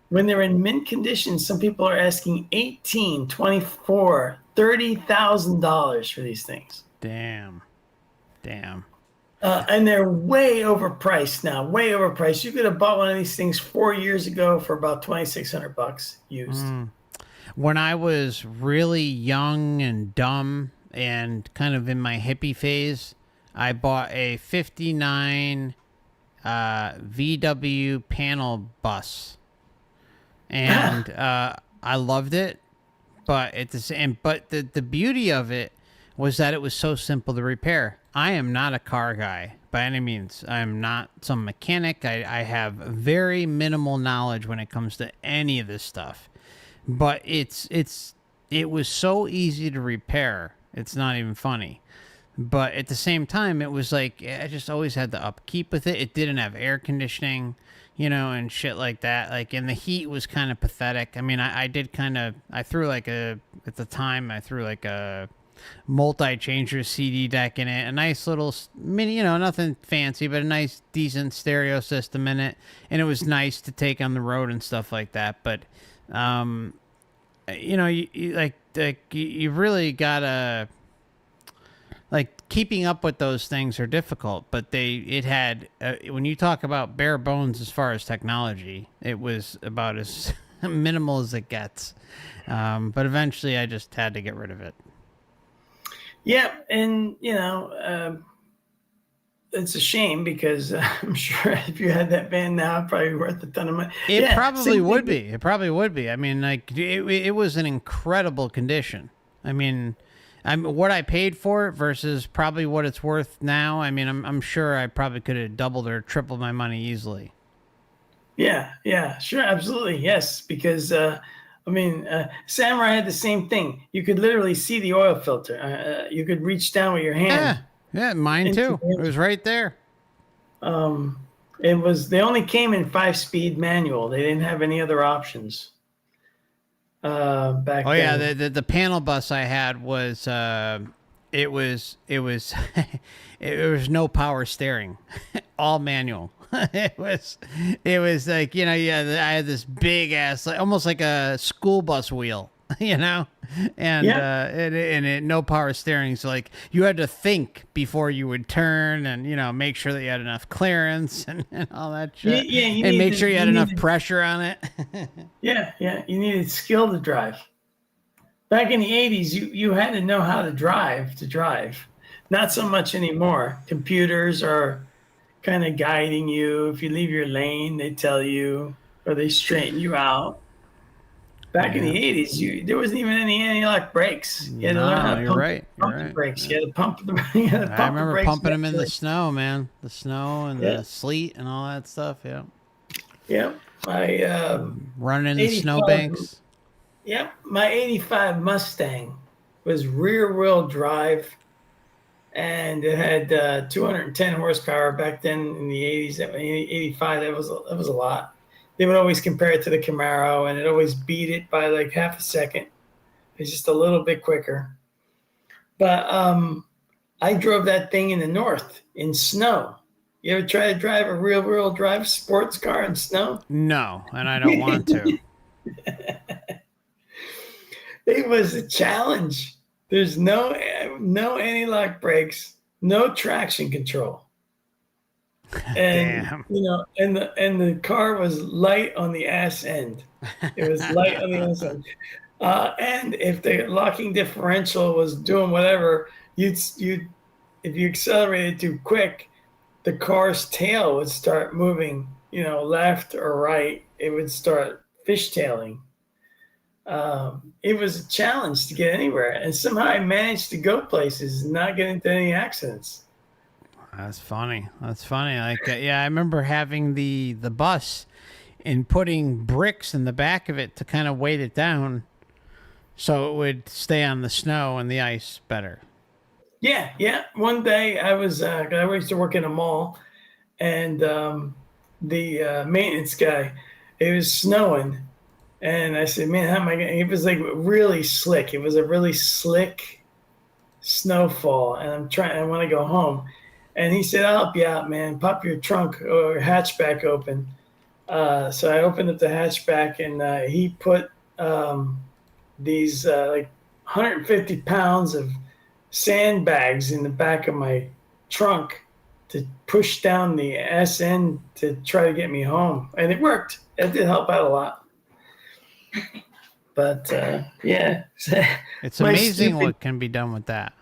When they're in mint condition, some people are asking $18,000, $24,000, $30,000 for these things. Damn. And they're way overpriced now. Way overpriced. You could have bought one of these things 4 years ago for about $2,600 used. When I was really young and dumb and kind of in my hippie phase, I bought a 59 VW panel bus. And I loved it, but the beauty of it was that it was so simple to repair. I am not a car guy by any means. I'm not some mechanic. I have very minimal knowledge when it comes to any of this stuff. But it was so easy to repair. It's not even funny. But at the same time, it was like I just always had the upkeep with it. It didn't have air conditioning, and shit like that. Like, and the heat was kind of pathetic. I mean, I threw like a multi-changer CD deck in it, a nice little mini, nothing fancy, but a nice, decent stereo system in it. And it was nice to take on the road and stuff like that. But, you really gotta, like, keeping up with those things are difficult, but it had, when you talk about bare bones as far as technology, it was about as minimal as it gets. But eventually I just had to get rid of it. Yeah. And, it's a shame because I'm sure if you had that van now, it'd probably be worth a ton of money. It probably would be. It probably would be. I mean, like, it was in incredible condition. I mean, what I paid for it versus probably what it's worth now. I mean, I'm sure I probably could have doubled or tripled my money easily. Yeah, sure, absolutely, yes. Because Samurai had the same thing. You could literally see the oil filter. You could reach down with your hand. Yeah, mine too. It was right there. They only came in 5-speed manual. They didn't have any other options. Back then. Oh yeah, the panel bus I had was it was it was no power steering, all manual. it was like, I had this big ass, almost like a school bus wheel and no power steering. So like you had to think before you would turn, and make sure that you had enough clearance and all that shit, Yeah, and make sure you had enough pressure on it. Yeah, you needed skill to drive. Back in the 80s, you had to know how to drive. Not so much anymore. Computers are kind of guiding you. If you leave your lane, they tell you, or they straighten you out. Back in Yeah. the 80s, there wasn't even any anti-lock brakes. You had to learn how No, to you're pump, right. You're pump the right. brakes. Yeah. You had to pump the you had to I pump the remember brakes pumping them in the naturally. snow, man. The snow and Yeah, the sleet and all that stuff. Yeah. yeah. My Running in the 85 snowbanks. Yep, my 85 Mustang was rear wheel drive, and it had 210 horsepower back then in the 80s. 85, that was a lot. They would always compare it to the Camaro, and it always beat it by like half a second. It's just a little bit quicker. But I drove that thing in the north in snow. You ever try to drive a real wheel drive sports car in snow? No, and I don't want to. It was a challenge. There's no anti-lock brakes, no traction control, and Damn. the car was light on the ass end. It was light on the ass end, and if the locking differential was doing whatever, you if you accelerated too quick, the car's tail would start moving, left or right. It would start fishtailing. It was a challenge to get anywhere, and somehow I managed to go places and not get into any accidents. That's funny. That's funny. Like, yeah, I remember having the bus and putting bricks in the back of it to kind of weight it down, so it would stay on the snow and the ice better. Yeah, yeah. One day I used to work in a mall, and the maintenance guy, it was snowing, and I said, "Man, how am I going?" It was like really slick. It was a really slick snowfall, and I want to go home. And he said, "I'll help you out, man. Pop your trunk or hatchback open." So I opened up the hatchback, and he put these like 150 pounds of sandbags in the back of my trunk to push down the SN to try to get me home, and it worked. It did help out a lot. But yeah, It's my amazing stupid. what can be done with that.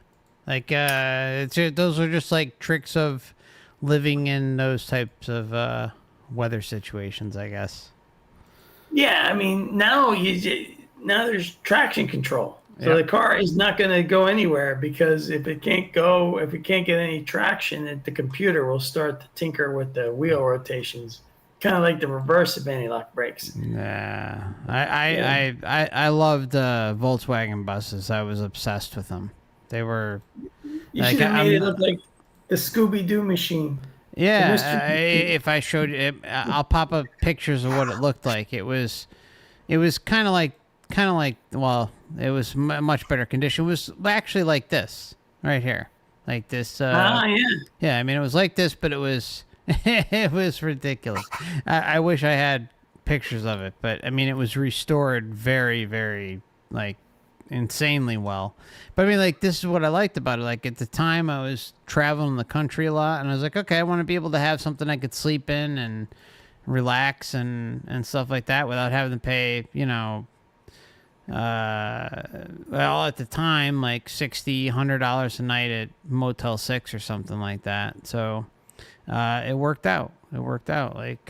Like, those are just like tricks of living in those types of weather situations, I guess. Yeah, I mean now there's traction control, so Yep. the car is not going to go anywhere because if it can't get any traction, the computer will start to tinker with the wheel rotations, kind of like the reverse of anti-lock brakes. Nah, Yeah, I loved Volkswagen buses. I was obsessed with them. They were you like should have made I'm it look like the Scooby Doo machine, the yeah. mystery machine. If I showed it, I'll pop up pictures of what it looked like. It was kind of like well, it was much better condition. It was actually like this right here, like this. Ah, yeah. Yeah, I mean it was like this, but it was it was ridiculous. I wish I had pictures of it, but I mean it was restored very, very like insanely well. But I mean like this is what I liked about it. Like at the time I was traveling the country a lot, and I was like, okay, I want to be able to have something I could sleep in and relax and stuff like that without having to pay, well, at the time, like $60, $100 a night at Motel 6 or something like that. So it worked out. It worked out like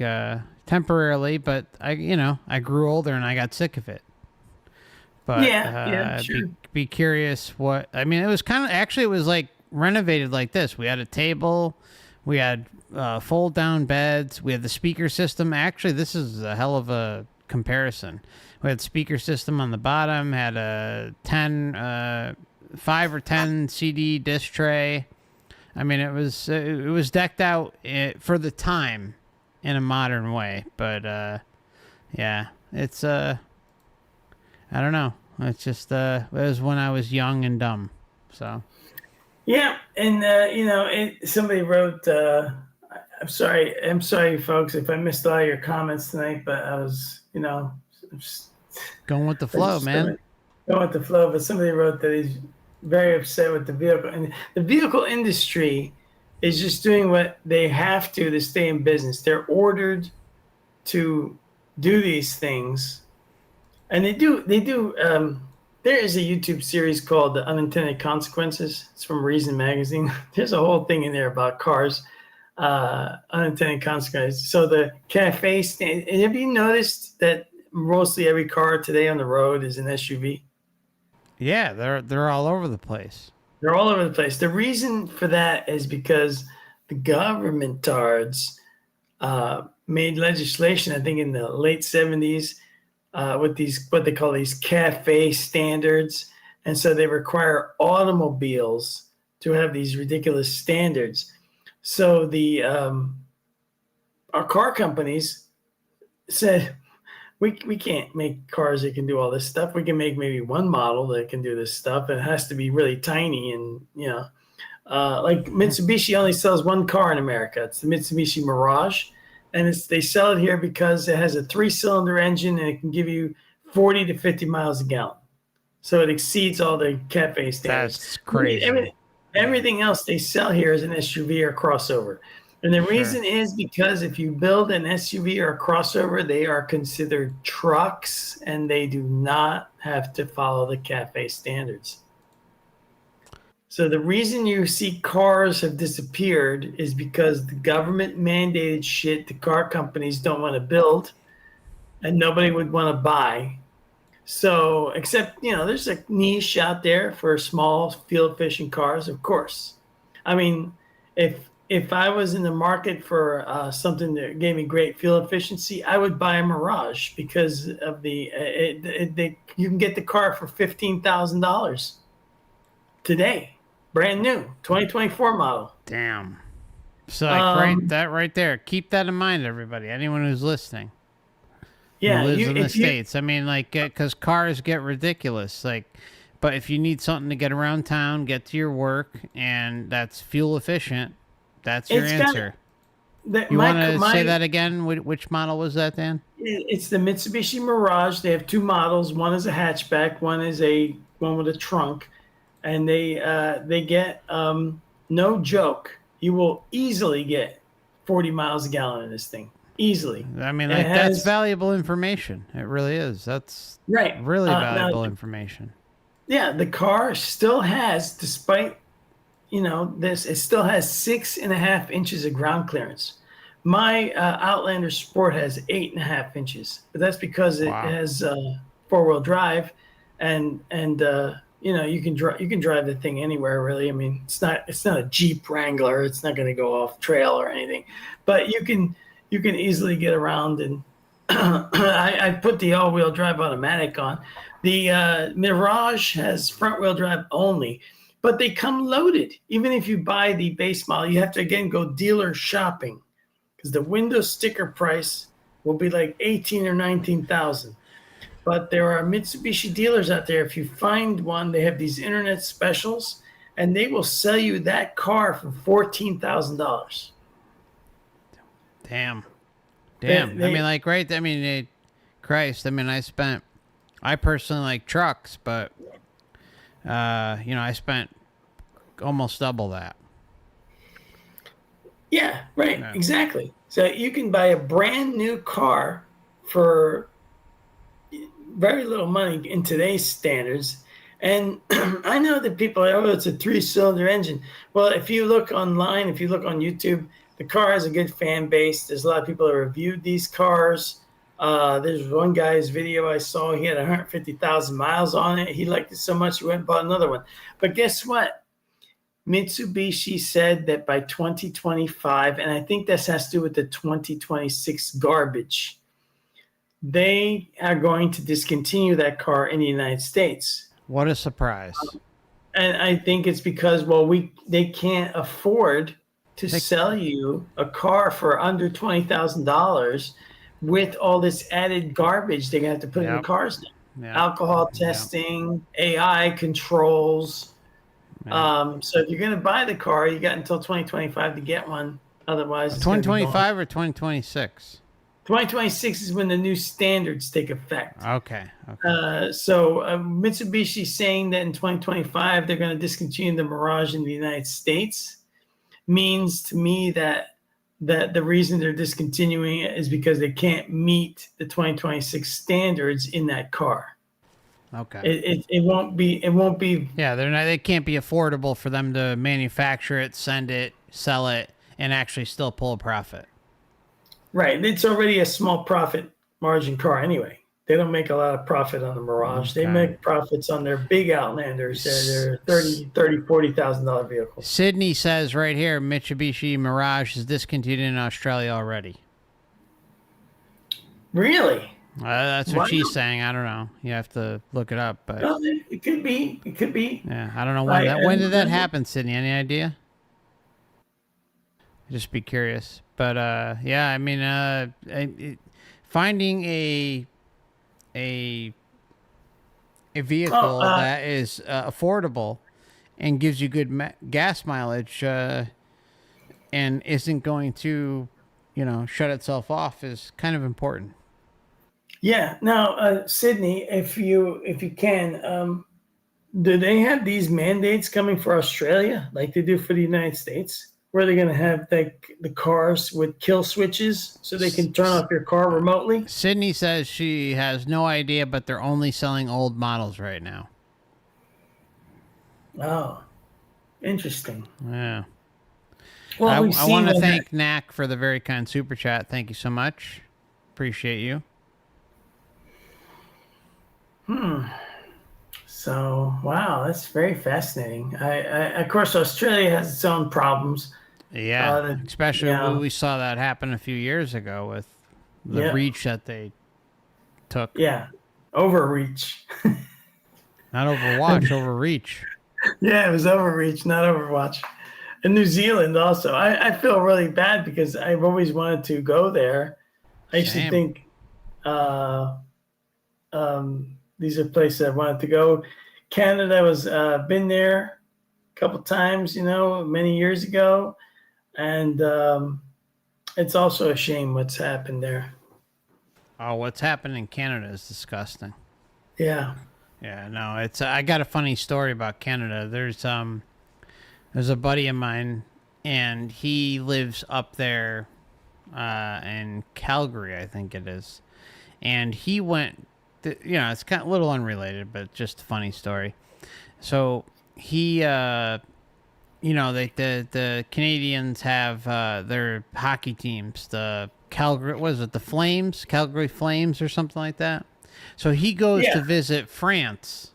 temporarily, but I grew older and I got sick of it. But Yeah, sure. be curious what I mean. It was kind of actually it was like renovated like this. We had a table, we had fold down beds, we had the speaker system. Actually, this is a hell of a comparison. We had speaker system on the bottom, had a 5 or 10 CD disc tray. I mean, it was decked out for the time in a modern way, but yeah, it's I don't know. It's just it was when I was young and dumb. So Yeah, and somebody wrote. I'm sorry, folks, if I missed all your comments tonight, but I was, going with the I flow, just man. Going with the flow, but somebody wrote that he's very upset with the vehicle. And the vehicle industry is just doing what they have to stay in business. They're ordered to do these things. And there is a YouTube series called The Unintended Consequences. It's from Reason Magazine. There's a whole thing in there about cars, unintended consequences. So the cafe stand, and have you noticed that mostly every car today on the road is an SUV? Yeah, they're all over the place. They're all over the place. The reason for that is because the government tards made legislation, I think in the late 70s, with these what they call these cafe standards, and so they require automobiles to have these ridiculous standards. So the our car companies said we can't make cars that can do all this stuff. We can make maybe one model that can do this stuff. It has to be really tiny, and like Mitsubishi only sells one car in America. It's the Mitsubishi Mirage, and they sell it here because it has a 3-cylinder engine and it can give you 40 to 50 miles a gallon. So it exceeds all the cafe standards. That's crazy. Everything else they sell here is an SUV or crossover. And the reason is because if you build an SUV or a crossover, they are considered trucks and they do not have to follow the cafe standards. So the reason you see cars have disappeared is because the government mandated shit the car companies don't want to build and nobody would want to buy. So, except, there's a niche out there for small fuel efficient cars, of course. I mean, if I was in the market for something that gave me great fuel efficiency, I would buy a Mirage because of you can get the car for $15,000 today, brand new, 2024 model. Damn. So that right there. Keep that in mind, everybody. Anyone who's listening. Yeah, who lives in the States. I mean, like, because cars get ridiculous. Like, but if you need something to get around town, get to your work, and that's fuel efficient, that's your answer. You want to say that again? Which model was that, Dan? It's the Mitsubishi Mirage. They have two models. One is a hatchback. One is one with a trunk, and they get no joke. You will easily get 40 miles a gallon in this thing. Easily. I mean, like, that's valuable information. It really is. That's right. Really valuable information. Yeah, the car still has, despite this, it still has 6.5 inches of ground clearance. My Outlander Sport has 8.5 inches, but that's because it has 4-wheel drive, and you can drive the thing anywhere really. I mean, it's not a Jeep Wrangler. It's not going to go off trail or anything, but you can easily get around. And I put the all-wheel drive automatic on. The Mirage has front-wheel drive only, but they come loaded. Even if you buy the base model, you have to, again, go dealer shopping because the window sticker price will be like $18,000 or $19,000. But there are Mitsubishi dealers out there. If you find one, they have these internet specials, and they will sell you that car for $14,000. Damn. I mean, like, right? I mean, Christ. I mean, I personally like trucks, but, I spent almost double that. Yeah, right. Yeah. Exactly. So you can buy a brand new car for very little money in today's standards. And I know that people, it's a 3-cylinder engine. Well, if you look online, if you look on YouTube, the car has a good fan base. There's a lot of people that reviewed these cars. There's one guy's video I saw. He had 150,000 miles on it. He liked it so much he went and bought another one. But guess what? Mitsubishi said that by 2025, and I think this has to do with the 2026 garbage, they are going to discontinue that car in the United States. What a surprise. And I think it's because, they can't afford to sell you a car for under $20,000 with all this added garbage they're going to have to put in the cars now. Yep. Alcohol testing, AI controls. Yep. So if you're going to buy the car, you got until 2025 to get one. Otherwise, it's 2025 or 2026? 2026 is when the new standards take effect. Okay. So Mitsubishi saying that in 2025 they're going to discontinue the Mirage in the United States means to me that the reason they're discontinuing it is because they can't meet the 2026 standards in that car. Okay. It won't be. Yeah, they can't be affordable for them to manufacture it, send it, sell it, and actually still pull a profit. Right. It's already a small profit margin car anyway. They don't make a lot of profit on the Mirage. Okay. They make profits on their big Outlanders. They're $40,000 vehicles. Sydney says right here, Mitsubishi Mirage is discontinued in Australia already. Really? That's what she's saying. I don't know. You have to look it up, but well, it could be. It could be. Yeah, I don't know when did that happen, Sydney? Any idea? Just be curious. But yeah, I mean, finding a vehicle that is affordable and gives you good gas mileage and isn't going to, shut itself off is kind of important. Yeah. Now, Sydney, if you can, do they have these mandates coming for Australia like they do for the United States? Where they're going to have the cars with kill switches so they can turn off your car remotely? Sydney says she has no idea, but they're only selling old models right now. Oh, interesting. Yeah. Well, I want to thank Knack for the very kind super chat. Thank you so much. Appreciate you. So, wow, that's very fascinating. Of course, Australia has its own problems. Yeah, especially when we saw that happen a few years ago with the reach that they took. Yeah, overreach. Not Overwatch, overreach. Yeah, it was overreach, not Overwatch. In New Zealand also. I feel really bad because I've always wanted to go there. I used to think these are places I wanted to go. Canada was been there a couple times, many years ago. And it's also a shame what's happened there. Oh, what's happened in Canada is disgusting. Yeah. Yeah, no, it's I got a funny story about Canada. There's a buddy of mine and he lives up there in Calgary, I think it is. And he went it's kind of a little unrelated, but just a funny story. So he the Canadians have their hockey teams, the Calgary Flames or something like that. So he goes to visit France.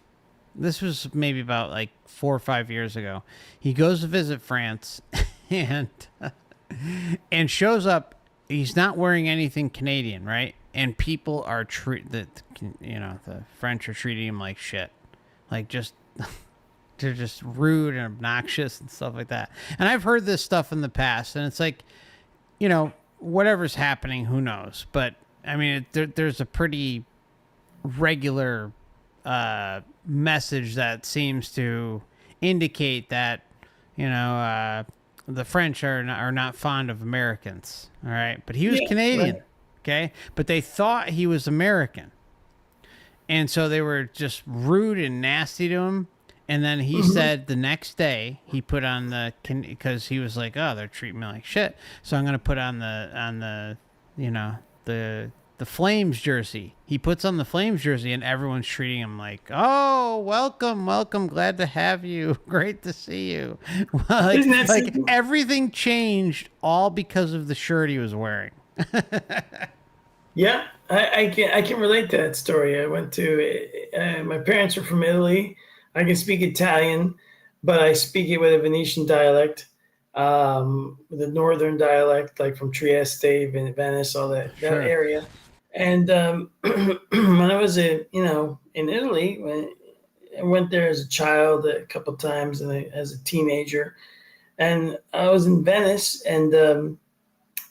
This was maybe about like 4 or 5 years ago. He goes to visit France and shows up. He's not wearing anything Canadian, right? And people are the French are treating him like shit, like they're just rude and obnoxious and stuff like that. And I've heard this stuff in the past, and it's like, whatever's happening, who knows? But I mean, there's a pretty regular message that seems to indicate that the French are not fond of Americans. All right, but he was Canadian. Right. Okay, but they thought he was American, and so they were just rude and nasty to him. And then he said the next day he put on because he was like, oh, they're treating me like shit, so I'm gonna put on the Flames jersey. He puts on the Flames jersey, and everyone's treating him like, oh, welcome, glad to have you, great to see you. like everything changed all because of the shirt he was wearing. Yeah, I can relate to that story. I went to my parents are from Italy. I can speak Italian, but I speak it with a Venetian dialect, with a northern dialect, like from Trieste, Venice, all that area. And when I was in Italy, I went there as a child a couple of times and as a teenager, and I was in Venice, and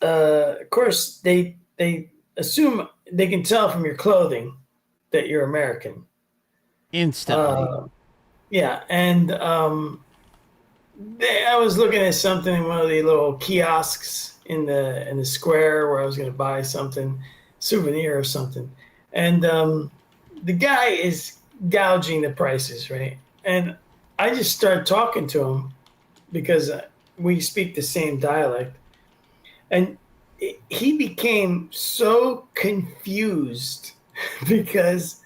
of course they assume they can tell from your clothing that you're American instantly. Yeah, and I was looking at something in one of the little kiosks in the square where I was going to buy something, souvenir or something, and the guy is gouging the prices, right? And I just started talking to him because we speak the same dialect, and he became so confused because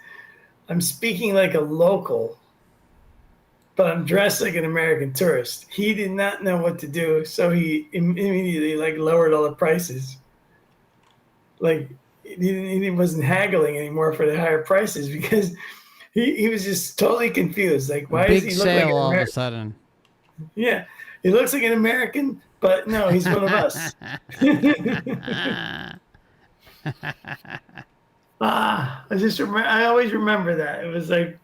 I'm speaking like a local, but I'm dressed like an American tourist. He did not know what to do, so he immediately like lowered all the prices. Like he wasn't haggling anymore for the higher prices because he was just totally confused. Like, why does Big he look like sale an all of a American? sudden. Yeah, he looks like an American, but no, he's one of us. I always remember that. It was like,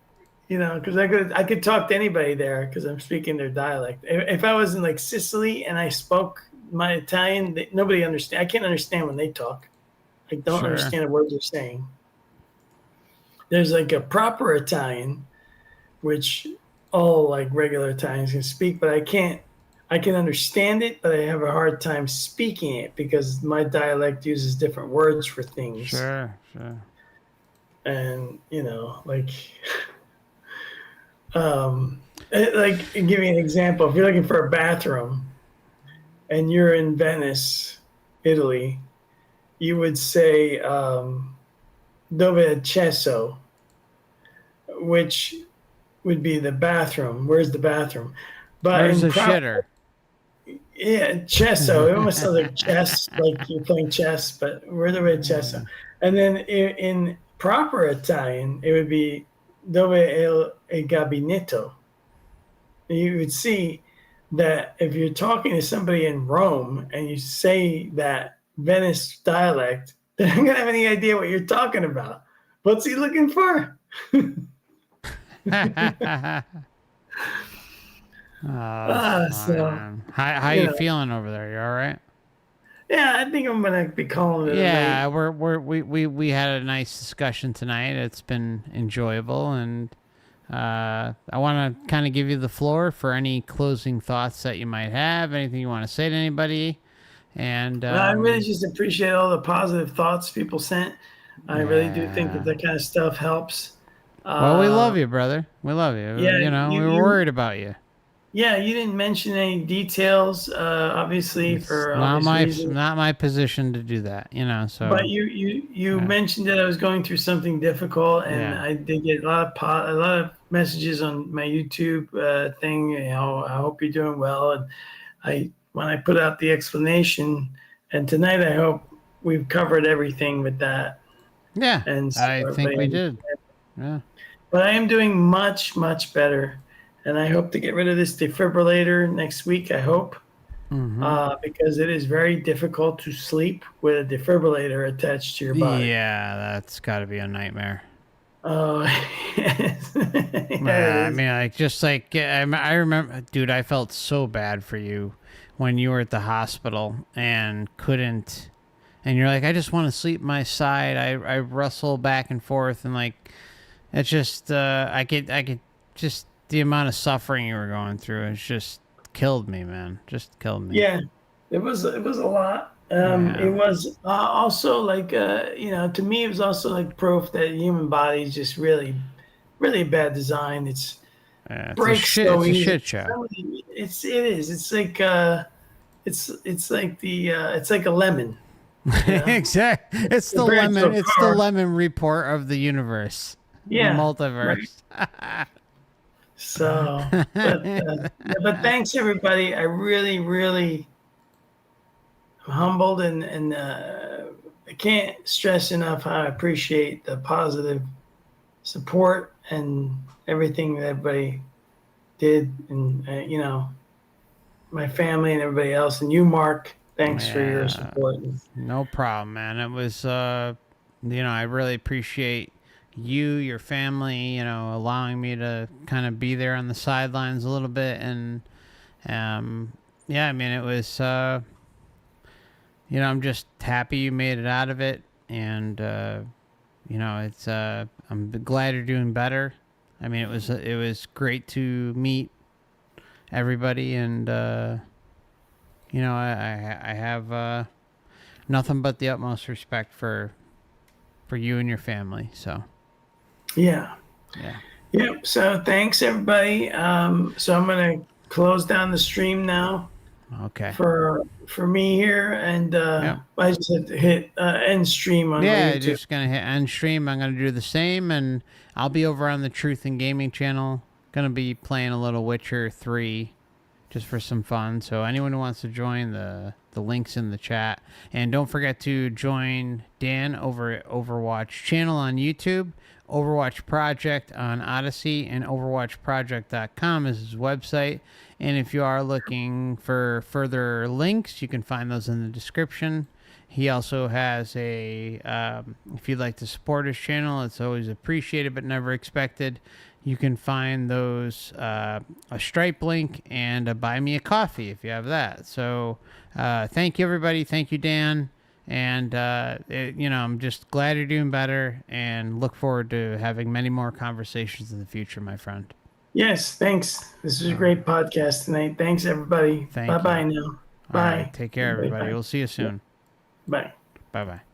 because I could talk to anybody there because I'm speaking their dialect. If I was in like Sicily and I spoke my Italian, nobody understand. I can't understand when they talk. I don't Sure. understand the words they're saying. There's like a proper Italian, which all like regular Italians can speak, but I can't. I can understand it, but I have a hard time speaking it because my dialect uses different words for things. Sure. Sure. And like give me an example. If you're looking for a bathroom and you're in Venice, Italy, you would say dove è cesso, which would be the bathroom. Where's the bathroom? But Where's in the proper, shitter? yeah, cesso, it almost sounds like chess, like you're playing chess, but where the way cesso. And then in proper Italian, it would be dove è il gabinetto. You would see that if you're talking to somebody in Rome and you say that Venice dialect, they're not gonna have any idea what you're talking about. What's he looking for? Oh, that's funny, So man. How you you know, feeling over there? You all right? yeah, I think I'm gonna be calling it a night. Yeah, we had a nice discussion tonight. It's been enjoyable, and I want to kind of give you the floor for any closing thoughts that you might have, anything you want to say to anybody, and Well, I really just appreciate all the positive thoughts people sent. I really do think that yeah. that kind of stuff helps. Well, we Uh, love you, brother. We love you. yeah, You know, you we were you worried about you. yeah, you didn't mention any details, obviously It's for obvious reasons. not my position to do that. You know, But so you yeah, mentioned that I was going through something difficult, and yeah. I did get a lot of messages on my YouTube thing. I hope you're doing well. And I when I put out the explanation, and tonight I hope we've covered everything with that, Yeah, and so I think everybody we did. understands. Yeah. But I am doing much better, and I hope to get rid of this defibrillator next week. I hope. Mm-hmm. Because it is very difficult to sleep with a defibrillator attached to your body. Yeah, that's got to be a nightmare. Oh, yes. Yeah, it I is. mean, like, just like I remember, dude, I felt so bad for you when you were at the hospital and couldn't, and you're like, I just want to sleep my side. I wrestle back and forth, and like, it's just, I could just the amount of suffering you were going through. It's just killed me, man. Just killed me. Yeah, it was a lot. It Yeah. was also like to me it was also like proof that the human body is just really bad design. It's Yeah, it's a breaks shit. so It's a easy. shit show. It's like it's like a lemon. You know, Exactly. It's the compared to lemon. a It's the car. lemon report of the universe, the Yeah, right. multiverse. So, yeah, but thanks everybody. I really am humbled and I can't stress enough how I appreciate the positive support and everything that everybody did, and my family and everybody else, and you, Mark. Thanks for your Yeah, support. no problem, man. It was, I really appreciate you, your family, allowing me to kind of be there on the sidelines a little bit, and yeah, I mean, it was, I'm just happy you made it out of it, and it's, I'm glad you're doing better. I mean, it was great to meet everybody, and you know, I have nothing but the utmost respect for you and your family. So Yeah. yeah. Yep. So thanks everybody. So I'm gonna close down the stream now Okay. for me here, and Yep. I just have to hit end stream on my Yeah, YouTube. just gonna hit end stream. I'm gonna do the same, and I'll be over on the Truth and Gaming channel. Gonna be playing a little Witcher 3 just for some fun. So anyone who wants to join, the links in the chat, and don't forget to join Dan over at Overwatch channel on YouTube, Overwatch Project on Odyssey, and OverwatchProject.com is his website. And if you are looking for further links, you can find those in the description. He also has if you'd like to support his channel, it's always appreciated but never expected. You can find those a Stripe link and a Buy Me a Coffee if you have that. So thank you, everybody. Thank you, Dan. And, I'm just glad you're doing better and look forward to having many more conversations in the future, my friend. Yes, thanks. This was a great podcast tonight. Thanks everybody. Thank Bye you. bye now. All Bye. right. Take care, everybody. Bye. We'll see you soon. Bye. Bye bye.